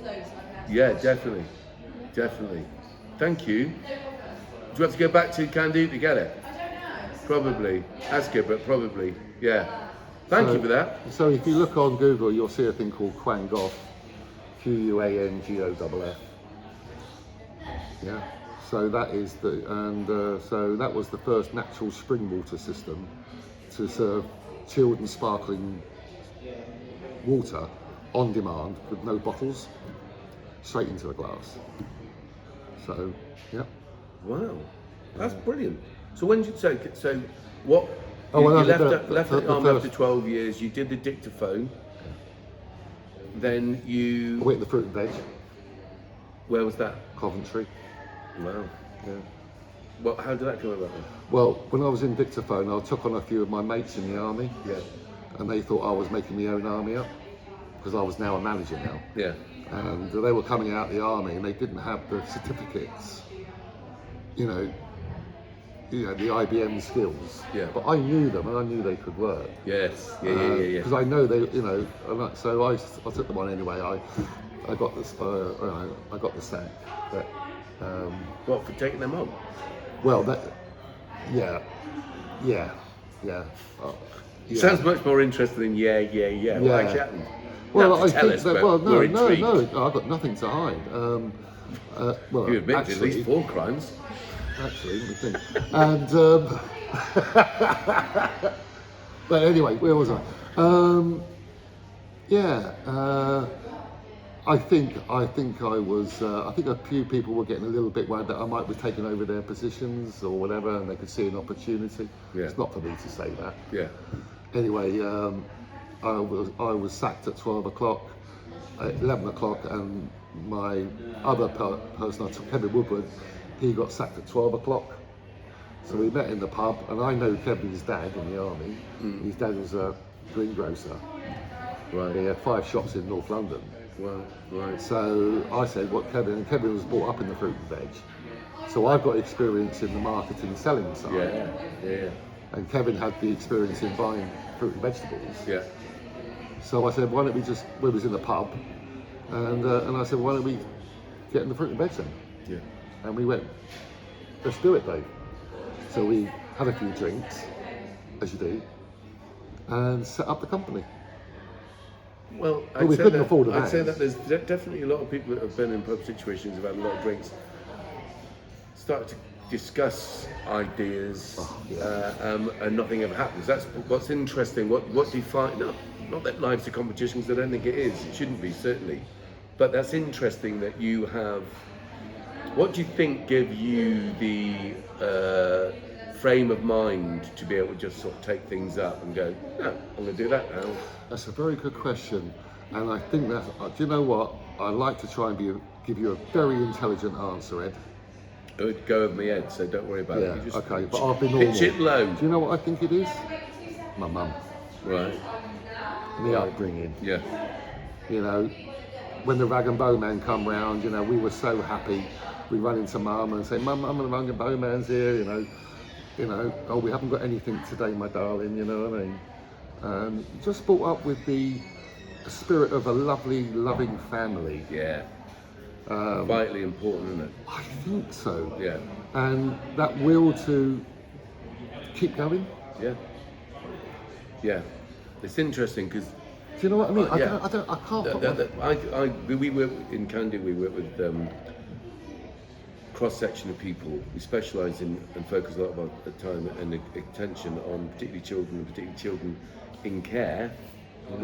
Loads. Yeah, definitely. Thank you. Do you have to go back to Candu to get it? I don't know. Probably. Ask her, but probably. Yeah. Thank you for that. So if you look on Google, you'll see a thing called Quangoff, Quangoff. Yeah. So that is so that was the first natural spring water system to serve chilled and sparkling water on demand with no bottles, straight into the glass. So, yeah. Wow. That's brilliant. So when did you so what? Oh, You well, left the army first- after 12 years. You did the dictaphone. Then you. I went to the fruit and veg. Where was that? Coventry. Wow. Yeah. Well, how did that come about then? Well, when I was in dictaphone, I took on a few of my mates in the army, Yeah. and they thought I was making my own army up because I was now a manager now. Yeah. And they were coming out of the army and they didn't have the certificates, you know, the IBM skills. Yeah. But I knew them and I knew they could work. Yes. Yeah. Because I know they, you know, so I took them on anyway. I got this, I got the sack. But, What, for taking them on? well, that, yeah. Uh, yeah. Sounds much more interesting than yeah. Yeah. What actually happened? Well, Not to I tell think us, that. but Well, we're no, intrigued. I've got nothing to hide. Well, You admit to at actually, least 4 crimes. actually, let me think. And but anyway, where was I? I think I was. I think a few people were getting a little bit worried that I might be taking over their positions or whatever, and they could see an opportunity. Yeah. It's not for me to say that. Yeah. Anyway, I was sacked at 12 o'clock, at 11 o'clock, and my other person I took, Kevin Woodward, he got sacked at 12 o'clock. So we met in the pub, and I know Kevin's dad in the army. His dad was a greengrocer. Right. He had 5 shops in North London. Well, right. So I said, what Kevin, and Kevin was brought up in the fruit and veg. So I've got experience in the marketing, selling side. Yeah. And Kevin had the experience in buying fruit and vegetables. Yeah. So I said, why don't we just, we was in the pub, and I said, why don't we get in the fruit and veg then? Yeah. And we went, let's do it, Dave. So we had a few drinks, as you do, and set up the company. Well, we couldn't afford a I'd say van. that there's definitely a lot of people that have been in pub situations, have had a lot of drinks, start to discuss ideas, and nothing ever happens. That's what's interesting. What define not that life's a competition, because I don't think it is. It shouldn't be, certainly. But that's interesting that you have. What do you think gave you the frame of mind to be able to just sort of take things up and go, no, I'm going to do that now? That's a very good question, and I think that, do you know what? I like to try and give you a very intelligent answer, Ed. It would go over my head, so don't worry about it. You just Okay, but I'll be normal. pitch it low. Do you know what I think it is? My mum. Right. The upbringing. Yeah. You know, when the rag and bowman come round, you know, we were so happy. We run into mum and say, Mum, the rag and bowman's here, you know, oh, we haven't got anything today, my darling, you know what I mean? Just brought up with the spirit of a lovely, loving family. Yeah. Vitally important, isn't it? I think so. Yeah. And that will to keep going. Yeah. Yeah. It's interesting because Do you know what I mean? yeah. I can't put we work in Candy. We work with cross section of people. We specialise in and focus a lot of our time and attention on particularly children in care,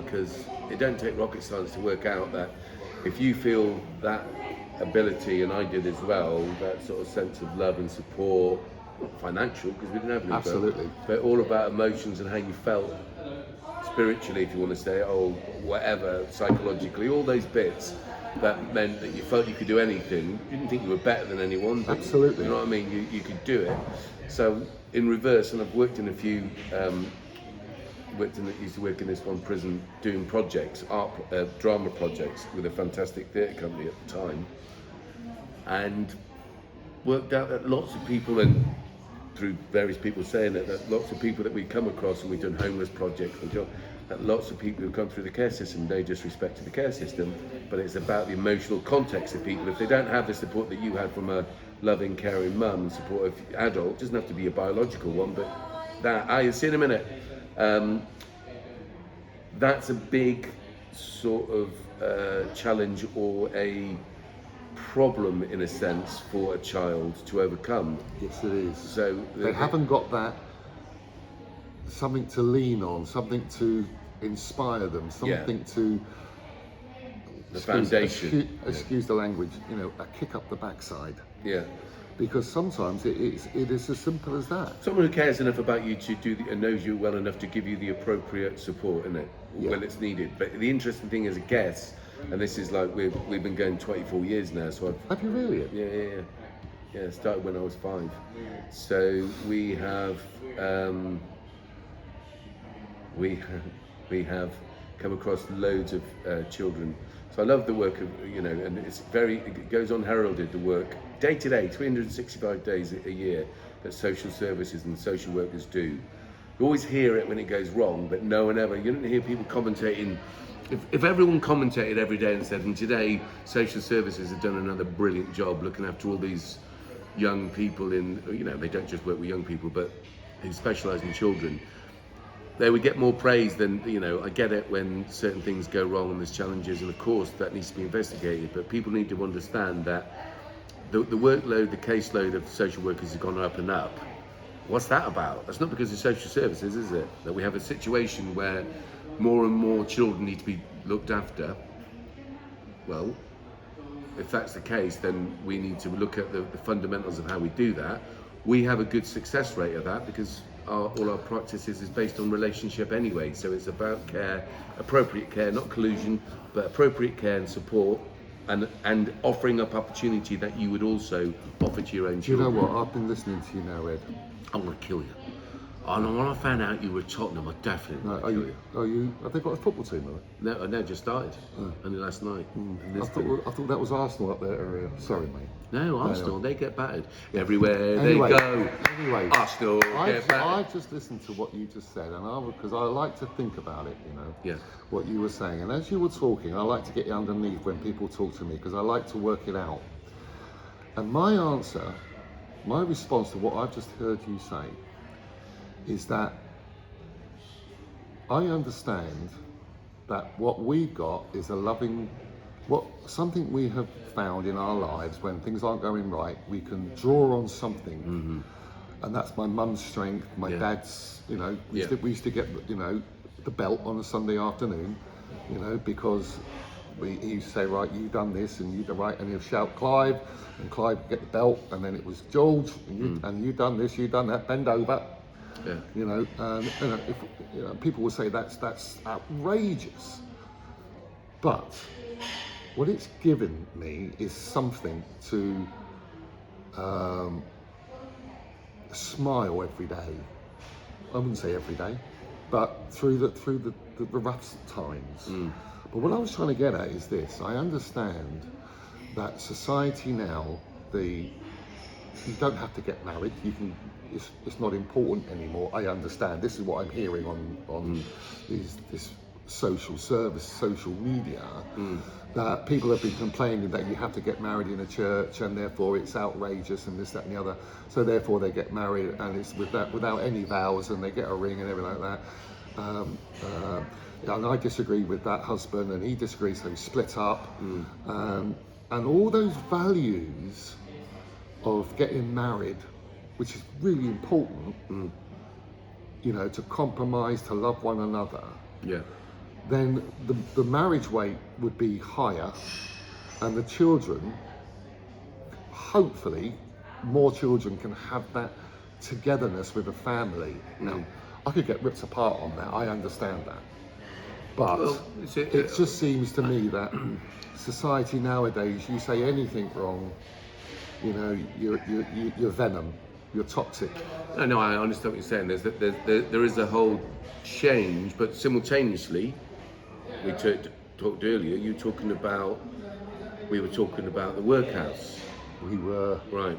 because it don't take rocket science to work out that if you feel that ability, and I did as well, that sort of sense of love and support, not financial because we didn't have any, Absolutely. but all about emotions and how you felt spiritually, if you want to say, or whatever, psychologically, all those bits that meant that you felt you could do anything. You didn't think you were better than anyone. But Absolutely. You know what I mean? You could do it. So in reverse, and I've worked in a few, used to work in this one prison doing projects, drama projects with a fantastic theatre company at the time, and worked out that lots of people, and through various people saying it, that lots of people that we come across, and we've done homeless projects, that lots of people who come through the care system, they just respected the care system, but it's about the emotional context of people. If they don't have the support that you had from a loving, caring mum, and supportive adult, it doesn't have to be a biological one, but that, you'll see in a minute, that's a big sort of challenge or a problem, in a sense, for a child to overcome. Yes, it is. So they haven't got that something to lean on, something to inspire them, something to the foundation. Excuse the language. You know, a kick up the backside. Yeah. Because sometimes it is as simple as that. Someone who cares enough about you to do and knows you well enough to give you the appropriate support, isn't it? Yeah. When it's needed. But the interesting thing as a guest, And this is like we've been going 24 years now. So Have you really? yeah. Started when I was 5. So we have we have come across loads of children. So I love the work of, and it goes unheralded, the work day to day, 365 days a year that social services and social workers do. You always hear it when it goes wrong, but no one ever, you don't hear people commentating. If everyone commentated every day and said, and today social services have done another brilliant job looking after all these young people they don't just work with young people, but who specialise in children, they would get more praise than, I get it when certain things go wrong and there's challenges, and of course that needs to be investigated, but people need to understand that the workload, the caseload of social workers has gone up and up. What's that about? That's not because of social services, is it? That we have a situation where more and more children need to be looked after. Well, if that's the case, then we need to look at the fundamentals of how we do that. We have a good success rate of that because all our practices is based on relationship anyway. So it's about care, appropriate care, not collusion, but appropriate care and support, and offering up opportunity that you would also offer to your own Do you children. know what? I've been listening to you now, Ed. I'm going to kill you. And when I found out you were Tottenham, I definitely No, would kill you. have they got a football team, have they? No, just started. Only last night. And I thought that was Arsenal up there area. Sorry, mate. No, Arsenal, they get battered. Everywhere Anyway, they go. Anyway, Arsenal get battered. I just listened to what you just said, and because I like to think about it, Yeah. what you were saying. And as you were talking, I like to get underneath when people talk to me because I like to work it out. And my response to what I've just heard you say is that I understand that what we've got is something we have found in our lives when things aren't going right. We can draw on something, and that's my mum's strength. My dad's, we used to get, the belt on a Sunday afternoon, because he used to say, right, you done this, and you done right, and he'd shout Clive, and Clive would get the belt, and then it was George, and you done this, you done that, bend over. Yeah. If people will say that's outrageous, but what it's given me is something to smile every day. I wouldn't say every day, but through the rough times. But what I was trying to get at is this: I understand that society now, you don't have to get married. It's not important anymore. I understand. This is what I'm hearing on this social media, that people have been complaining that you have to get married in a church and therefore it's outrageous and this, that and the other. So therefore they get married and it's without any vows, and they get a ring and everything like that. And I disagree with that husband, and he disagrees, so we split up. And all those values of getting married, which is really important, to compromise, to love one another. Yeah. Then the marriage rate would be higher, and the children, hopefully, more children can have that togetherness with a family. Now, I could get ripped apart on that. I understand that, but it just seems to me that society nowadays, you say anything wrong, you're venom. You're toxic. No, I understand what you're saying. There is a whole change, but simultaneously, we talked earlier. We were talking about the workhouse. We were. Right.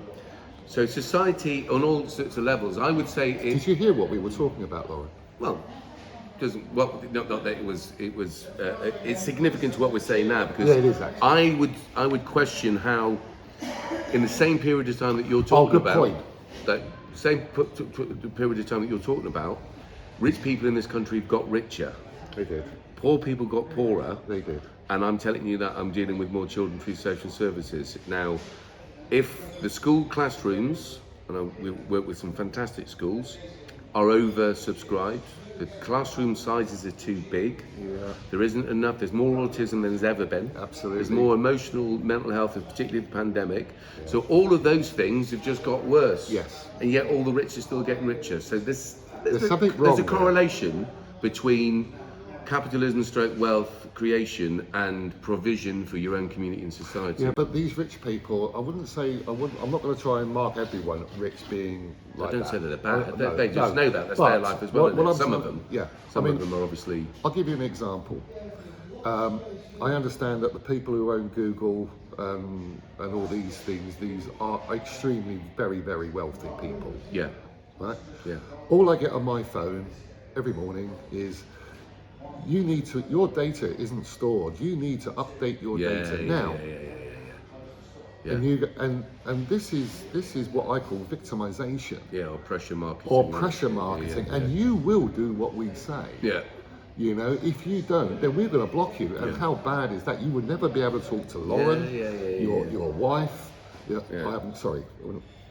So society, on all sorts of levels, I would say. Did you hear what we were talking about, Lauren? Well, not that it was. It's significant to what we're saying now, because it is actually. I would question how, in the same period of time that you're talking about. Point. That same period of time that you're talking about, rich people in this country got richer. They did. Poor people got poorer. They did. And I'm telling you that I'm dealing with more children through social services. Now, if the school classrooms, and we work with some fantastic schools, are oversubscribed, the classroom sizes are too big. Yeah. There isn't enough. There's more autism than there's ever been. Absolutely. There's more emotional, mental health, and particularly the pandemic. Yeah. So all of those things have just got worse. Yes. And yet all the rich are still getting richer. So there's something wrong. There's a correlation between capitalism, stroke wealth creation, and provision for your own community and society. Yeah, but these rich people, I wouldn't say, I'm not going to try and mark everyone rich being like I don't that. say that they're bad. No, They just know that. That's But their life as well. what isn't it? I'm Some of saying- them. Yeah. Some I mean, of them are obviously. I'll give you an example. I understand that the people who own Google and all these things, these are extremely, very, very wealthy people, Yeah. right? Yeah. All I get on my phone every morning is, your data isn't stored. You need to update your Yeah. data Yeah. now. Yeah. And this is what I call victimization Yeah. Or pressure marketing. or yeah. pressure Yeah, marketing, yeah, and you will do what we say. Yeah. You know, if you don't, then we're going to block you. And how bad is that? You would never be able to talk to Lauren, your wife. Yeah. I'm sorry.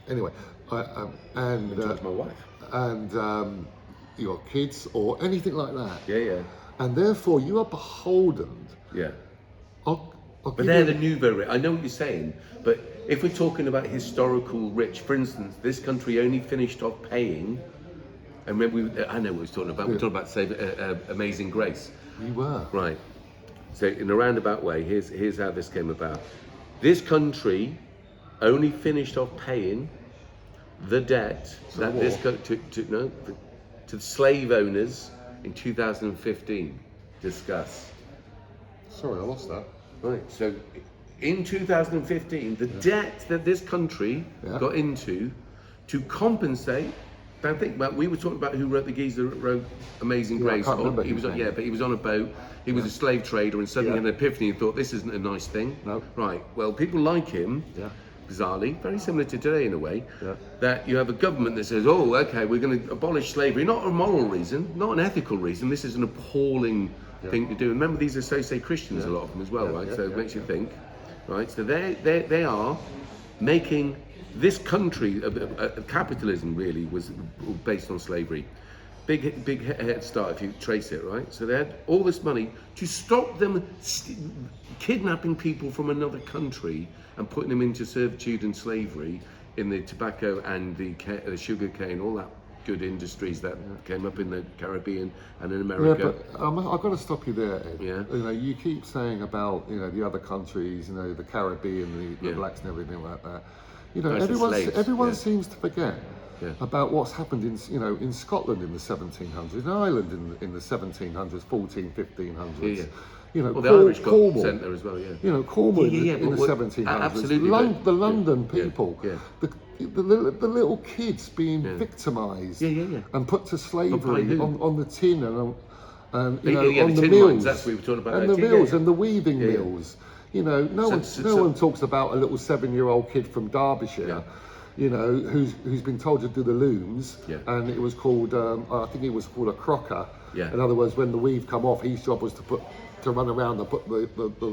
Anyway, and That's my wife. and your kids or anything like that. Yeah. And therefore, you are beholden. Yeah. I'll But give they're you- the nouveau rich. I know what you're saying, but if we're talking about historical rich, for instance, this country only finished off paying. And remember, I know what we're talking about. We're talking about Amazing Grace. We were. Right. So in a roundabout way, here's how this came about. This country only finished off paying the debt that this to slave owners in 2015. Discuss. Sorry, I lost that. Right. So in 2015, the debt that this country got into to compensate. Don't think about. We were talking about who wrote the geezer that wrote Amazing Yeah, I Grace. can't remember He was his on, name. but he was on a boat. He was a slave trader, and suddenly had an epiphany and thought, "This isn't a nice thing." No. Right. Well, people like him. Yeah. Bizarrely, very similar to today in a way. Yeah. That you have a government that says, "Oh, okay, we're going to abolish slavery." Not a moral reason, not an ethical reason. This is an appalling thing to do. Remember, these are so-say Christians, a lot of them as well, right? So it makes you think, right? So they are making. This country, capitalism really was based on slavery. Big head start if you trace it, right? So they had all this money to stop them kidnapping people from another country and putting them into servitude and slavery in the tobacco and the sugar cane, all that good industries that came up in the Caribbean and in America. Yeah, but I've got to stop you there, Ed. Yeah. You know, you keep saying about the other countries, the Caribbean, the blacks and everything like that. You know, Versus slaves, everyone seems to forget Yeah. about what's happened in Scotland in the 1700s, in Ireland in the 1700s, 1500s. Yeah. You know, Well, the Irish got Cornwall. sent there as well, yeah. You know, Cornwall Yeah, in but the 1700s. absolutely, but- The London people. Yeah. The little kids being victimised Yeah. and put to By slavery who? on the tin and on Yeah, the the tin mills. mines, that's what we were talking about. And the Yeah, mills yeah. and the weaving Yeah, yeah. mills. You know, no So- one talks about a little 7-year-old kid from Derbyshire. Yeah. You know, who's been told to do the looms, Yeah. and it was called I think it was called a crocker. Yeah. In other words, when the weave come off, his job was to run around and put the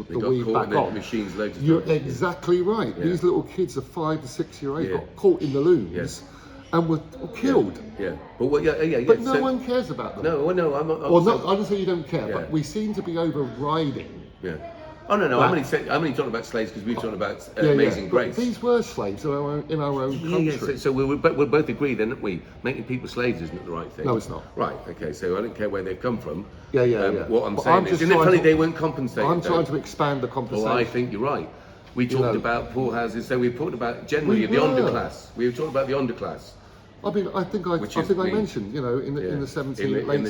They got weave caught back in the on. machines loads of You're times. exactly right. Yeah. These little kids of 5 to 6 year old Yeah. got caught in the looms Yes. and were killed. Yeah, but what? Yeah. But no so- one cares about them. No, no, I'm not. Well, not, I don't say you don't care, Yeah. but we seem to be overriding. Yeah. Oh no, But- I'm only talking about slaves because we're talking about Yeah, Amazing yeah. Grace. But these were slaves in our own country. Yeah. So we'll both agree then, don't we? Making people slaves isn't the right thing. No, it's not. Right. Okay. So I don't care where they've come from. Yeah. What I'm But saying I'm is, just isn't it trying funny to- they weren't compensated? I'm though? trying to expand the conversation. Well, I think you're right. We talked know. about poor houses, so we talked about generally We the were. underclass. We were talking about the underclass. I mean, I think I Which is me. mentioned, in the Yeah. late in the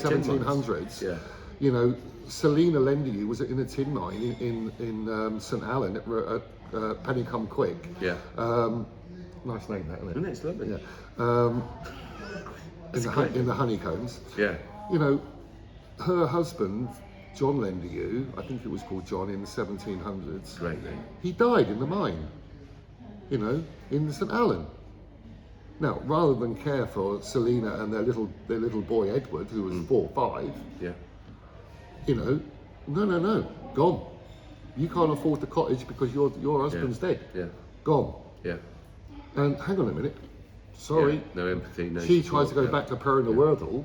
tin mines. 1700s. Yeah. You know, Selina Lendiu was in a tin mine in St Allen at Pennycombe Quick. Yeah. Nice name, that, isn't it? Isn't it? It's lovely. Yeah. In the honeycombs. Yeah. You know, her husband, John Lendiu, I think it was called John in the 1700s. Great name. He died in the mine, in St Allen. Now, rather than care for Selina and their little boy Edward, who was 4 or 5, Yeah. no, gone. You can't afford the cottage because your husband's dead. Yeah. Gone. Yeah. And hang on a minute, sorry, Yeah. No empathy. No. she support, tries to go yeah. back to Perrin Wordle,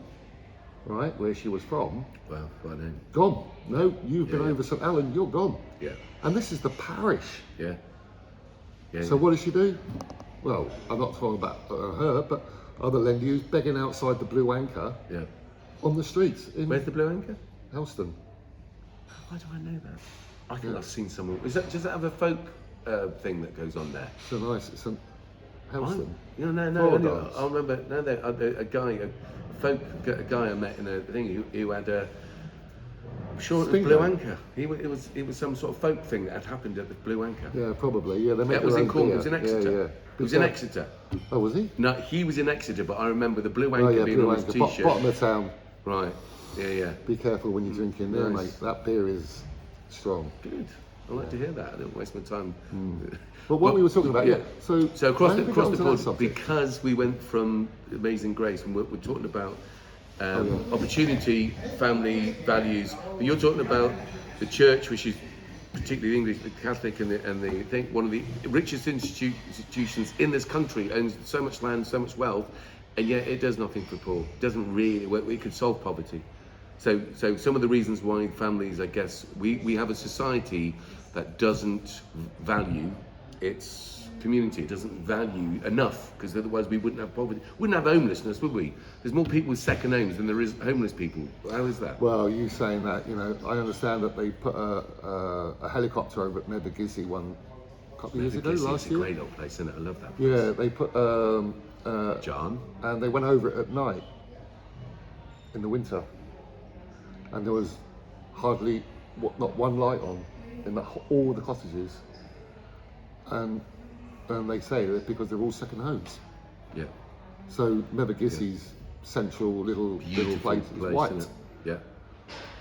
right, where she was from. Well, right then. Gone. No, you've been Yeah. over St Allen, you're gone. Yeah. And this is the parish. Yeah. Yeah. So what does she do? Well, I'm not talking about her, but other Lendius begging outside the Blue Anchor Yeah. on the streets. Where's the Blue Anchor? Helston. Why do I know that? I think Yeah. I've seen someone. Does that have a folk thing that goes on there? So nice. It's a Helston. No. Floral no, dance. I remember. No, a guy I met in a thing who had a. I'm sure it was Speedo. Blue Anchor. It was some sort of folk thing that had happened at the Blue Anchor. Yeah, probably. Yeah, they make It was their in own Cornwall. beer. It was in Exeter. Yeah, yeah. It was in Exeter. Oh, was he? No, he was in Exeter, but I remember the Blue Oh Anchor yeah, being Blue on his Anchor. T-shirt. Bottom of town. Right. Yeah. Be careful when you're drinking there, Nice. mate. That beer is strong. Good. I like to hear that. I don't waste my time. But what we were talking about, yeah. So across how the did we get onto that board, subject? because we went from Amazing Grace, and we're talking about Oh, opportunity, family, values. But you're talking about the church, which is particularly the English, the Catholic, and the I think one of the richest institutions in this country, owns so much land, so much wealth, and yet it does nothing for poor. It doesn't really. It could solve poverty. So some of the reasons why families, I guess, we have a society that doesn't value its community. It doesn't value enough, because otherwise we wouldn't have poverty, wouldn't have homelessness, would we? There's more people with second homes than there is homeless people. How is that? Well, you saying that, you know, I understand that they put a helicopter over at Nebogizzi one couple of years ago, last It's a year. great old place, isn't it? I love that place. Yeah, they put John. and they went over it at night in the winter, and there was hardly not one light on in all the cottages, and they say that because they're all second homes. Yeah. So Nebogizzi's central little Beautiful place is white. isn't it? Yeah.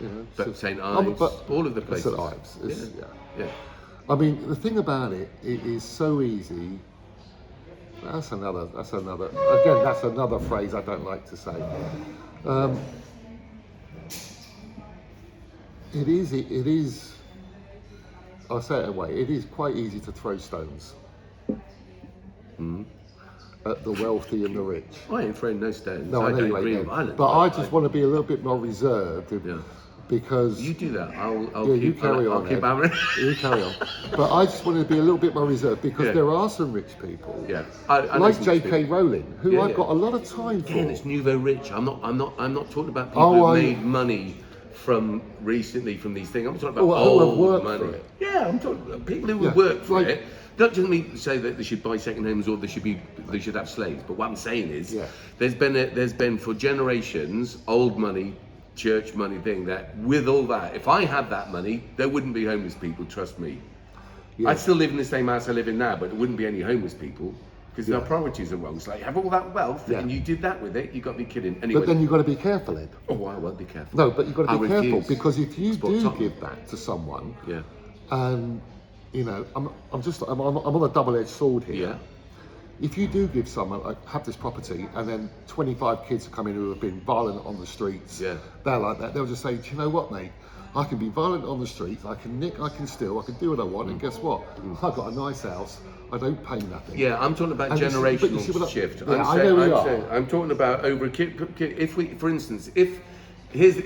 You know, But so- St. Oh, Ives, all of the places. St. Ives. It's- Yeah. yeah. Yeah. I mean, the thing about it is so easy. That's another. Again, that's another phrase I don't like to say. It is. I'll say it away. It is quite easy to throw stones at the wealthy and the rich. I ain't throwing no stones. No, I know don't you agree ain't. with Ireland. But I just want to be a little bit more reserved, Yeah. because You do that. I'll yeah, keep, you carry I'll on. keep Ed. hammering. You carry on. But I just wanted to be a little bit more reserved, because Yeah. there are some rich people, Yeah. I know like some J.K. people. Rowling, who Yeah, I've yeah. got a lot of time for. Again, it's nouveau rich. I'm not talking about people Oh, who are made you? money from recently from these things. I'm talking about Who have old worked money. for it. Yeah, I'm talking about people who Yeah, work for like- it. That doesn't mean to say that they should buy second homes or they should have slaves. But what I'm saying is, Yeah. there's been for generations old money, church money thing that with all that, if I had that money, there wouldn't be homeless people. Trust me. Yeah. I'd still live in the same house I live in now, but there wouldn't be any homeless people. Because our priorities are wrong. It's like, you have all that wealth, Yeah. and you did that with it, you've got to be kidding. Anyway, But then you've got to be careful, Ed. oh, I won't be careful. No, but you've got to I be careful, refuse. because if you Spot do Tottenham. give that to someone, Yeah. and you know, I'm on a double-edged sword here. Yeah. If you do give someone, like, have this property, and then 25 kids come in who have been violent on the streets, Yeah. they're like that. They'll just say, do you know what, mate? I can be violent on the streets, I can nick, I can steal, I can do what I want, and guess what? I've got a nice house, I don't pay nothing. Yeah, I'm talking about And you see- but you generational see what I- shift. Yeah, I know we are. I'm talking about over a kid. If we, for instance, if here's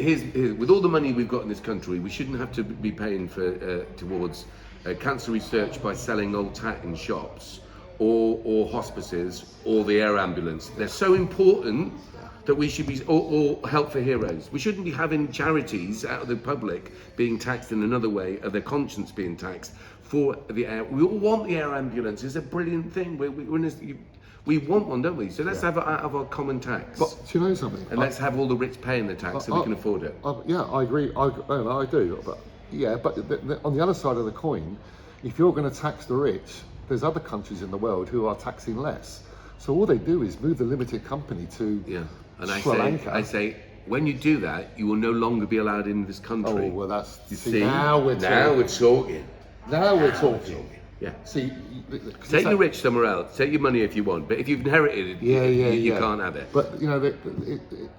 with all the money we've got in this country, we shouldn't have to be paying for towards cancer research by selling old tat in shops, or hospices, or the air ambulance. They're so important that we should be, or help for heroes. We shouldn't be having charities out of the public being taxed in another way, of their conscience being taxed for the air. We all want the air ambulance. It's a brilliant thing. We want one, don't we? So let's have it out of our common tax. But do you know something? And let's have all the rich paying the tax so we can afford it. Yeah, I agree. I do. But yeah, but on the other side of the coin, if you're going to tax the rich, there's other countries in the world who are taxing less. So all they do is move the limited company to Yeah. And Sri Lanka. I say, when you do that, you will no longer be allowed in this country. Oh well, that's You see, now we're talking. talking. Now we're talking. Yeah. See, Take the rich somewhere else. Take your money if you want, but if you've inherited it, you can't have it. But you know,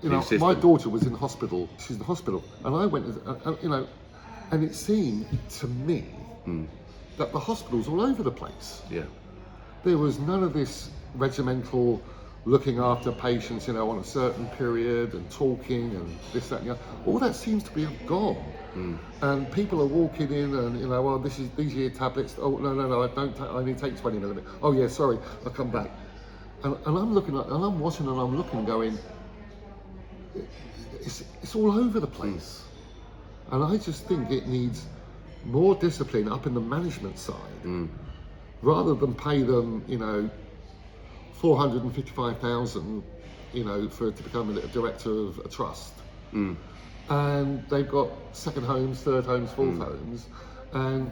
my system. daughter was in hospital. She's in the hospital, and I went, you know, and it seemed to me that the hospital's all over the place. Yeah. There was none of this regimental looking after patients, you know, on a certain period and talking and this, that, and the other. All that seems to be gone. And people are walking in and, you know, well, these are your tablets. Oh, no, I need to take 20 millimeters. Oh, yeah, sorry, I'll come back. And I'm looking at, and I'm watching and I'm looking going, it's all over the place. And I just think it needs more discipline up in the management side, rather than pay them, 455,000, for to become a director of a trust. And they've got second homes, third homes, fourth homes, and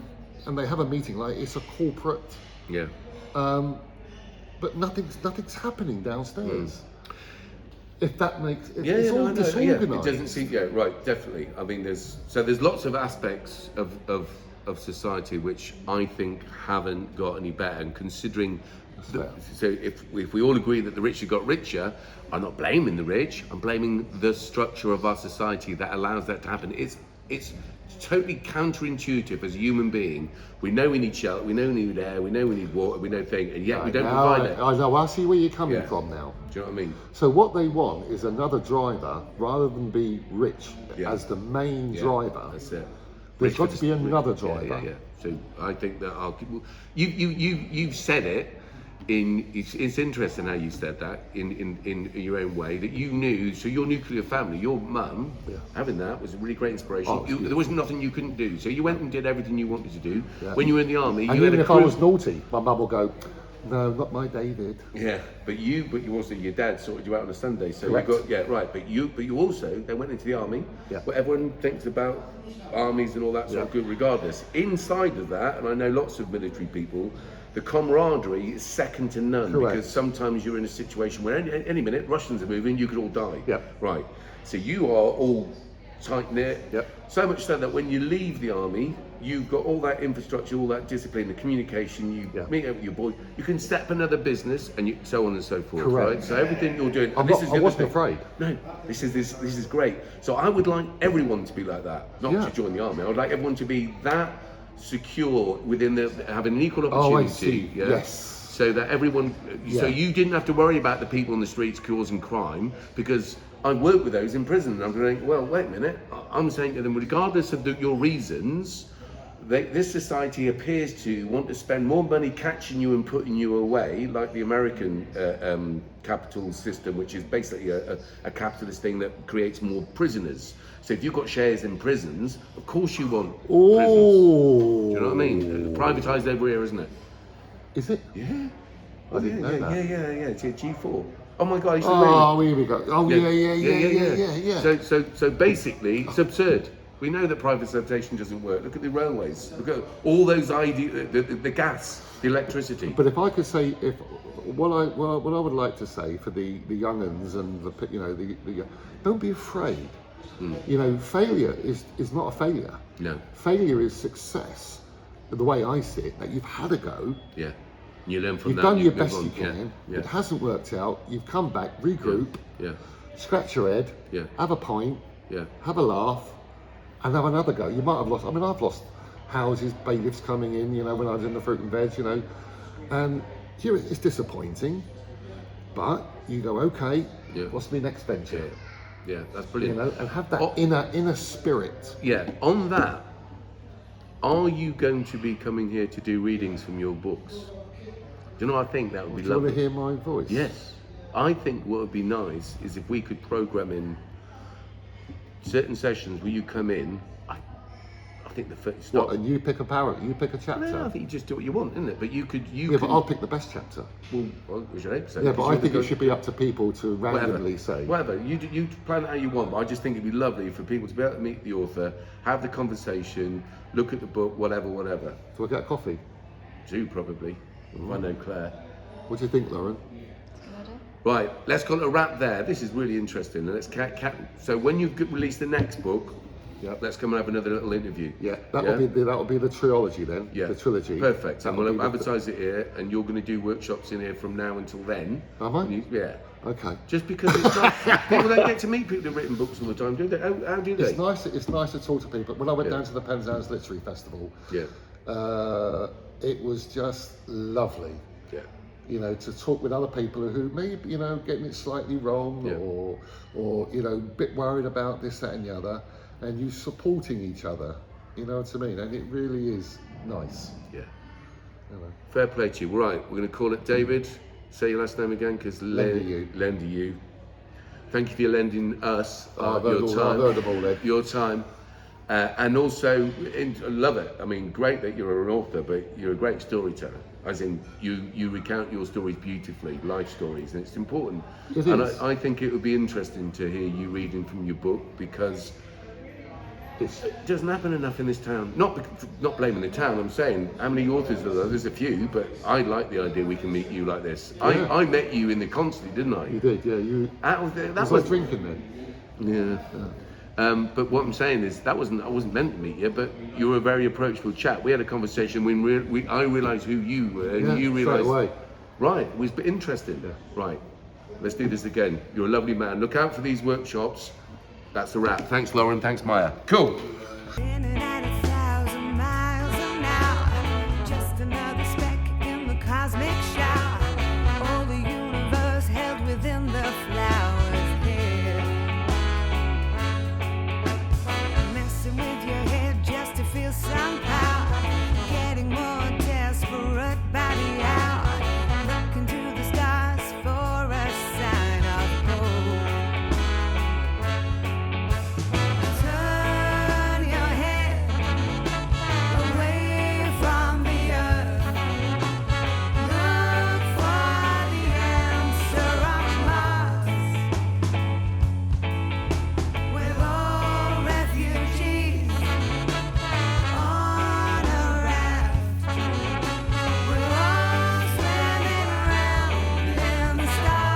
they have a meeting like it's a corporate. Yeah. But nothing's happening downstairs. If that makes It's all disorganised. It doesn't seem right, definitely. I mean, there's lots of aspects of society which I think haven't got any better. And considering, so if we all agree that the rich have got richer, I'm not blaming the rich. I'm blaming the structure of our society that allows that to happen. It's totally counterintuitive as a human being. We know we need shelter, we know we need air, we know we need water, we know things, and yet we don't provide it. I know. I see where you're coming from now. Do you know what I mean? So what they want is another driver, rather than be rich as the main driver. That's it. There's got to be another driver. Yeah. So I think that you've said it. It's interesting how you said that in your own way, that you knew. So your nuclear family, your mum, having that was a really great inspiration. There was nothing you couldn't do, so you went and did everything you wanted to do. When you were in the army, and you even had a if I was naughty, my mum will go, "No, not my David." Yeah, but you also, your dad sorted you out on a Sunday, so Correct. you got right. But you also then went into the army. Yeah. What everyone thinks about armies and all that sort of good, regardless. Inside of that, and I know lots of military people, the camaraderie is second to none. Correct. Because sometimes you're in a situation where any minute Russians are moving, you could all die. Yeah. Right. So you are all tight knit. Yep. So much so that when you leave the army, you've got all that infrastructure, all that discipline, the communication. You meet up with your boy. You can set up another business, and so on and so forth. Correct. Right. So everything you're doing. I wasn't afraid. No, this is great. So I would like everyone to be like that, not to join the army. I would like everyone to be that secure within having an equal opportunity. Oh, I see. Yeah? Yes. So that everyone, so you didn't have to worry about the people on the streets causing crime, because I work with those in prison. And I'm going, well, wait a minute. I'm saying to them, regardless of your reasons, this society appears to want to spend more money catching you and putting you away, like the American capital system, which is basically a capitalist thing that creates more prisoners. So if you've got shares in prisons, of course you want prisons. Do you know what I mean? Privatised over here, isn't it? Is it? Yeah. I didn't know that. Yeah. It's a G4. Oh my God! Here we go. Oh yeah. So basically, it's absurd. We know that privatisation doesn't work. Look at the railways. Look at all those the gas, the electricity. But if I could say, what I would like to say for the young uns and the don't be afraid. Failure is not a failure. No. Failure is success. The way I see it, that you've had a go. Yeah. You learn from You've that. done your move best on. you can. Yeah. It hasn't worked out. You've come back, regroup, scratch your head, have a pint, have a laugh, and have another go. You might have lost. I mean, I've lost houses, bailiffs coming in. When I was in the fruit and veg. And it's disappointing, but you go, okay. What's my next venture? Yeah, that's brilliant. And have that inner spirit. Yeah. On that, are you going to be coming here to do readings from your books? Do you know? I think that would be lovely. Do you want to hear my voice? Yes. I think what would be nice is if we could program in certain sessions where you come in. I think the first stop. What? And you pick a chapter. No, I think you just do what you want, isn't it? But you could. But I'll pick the best chapter. Well, we should hope so. Yeah, but I think it should be up to people to randomly say. Whatever. You plan it how you want, but I just think it'd be lovely for people to be able to meet the author, have the conversation, look at the book, whatever. Do I get a coffee? Do probably. If I know Claire. What do you think, Lauren? Right, let's call it a wrap there. This is really interesting. Let's so when you release the next book, let's come and have another little interview. Yeah, that'll be the trilogy then. Yeah, the trilogy. Perfect. And we'll advertise it here, and you're going to do workshops in here from now until then. Am I? Yeah. Okay. Just because it's nice. People don't get to meet people who've written books all the time, do they? How do they? It's nice to talk to people. When I went down to the Penzance Literary Festival, it was just lovely. Yeah. To talk with other people who may be, getting it slightly wrong or a bit worried about this, that and the other, and you supporting each other, you know what I mean? And it really is nice. Yeah. Fair play to you. Right, we're going to call it David. Say your last name again, because lend you. Thank you for lending us your time. I've heard them all then. Your time. And also, I love it. I mean, great that you're an author, but you're a great storyteller. As in, you recount your stories beautifully, life stories, and it's important. It And is. I think it would be interesting to hear you reading from your book, because it doesn't happen enough in this town. Not blaming the town. I'm saying, how many authors are there? There's a few, but I like the idea we can meet you like this. Yeah. I met you in the Constantly, didn't I? You did, yeah. You. Out of there, That that was was like drinking then. yeah. But what I'm saying is I wasn't meant to meet you, but you were a very approachable chap. We had a conversation when I realised who you were, and Yeah, you straight realised. away. Right, it was interesting. Yeah. Right, let's do this again. You're a lovely man. Look out for these workshops. That's a wrap. Thanks, Lauren. Thanks, Maya. Cool. In and out.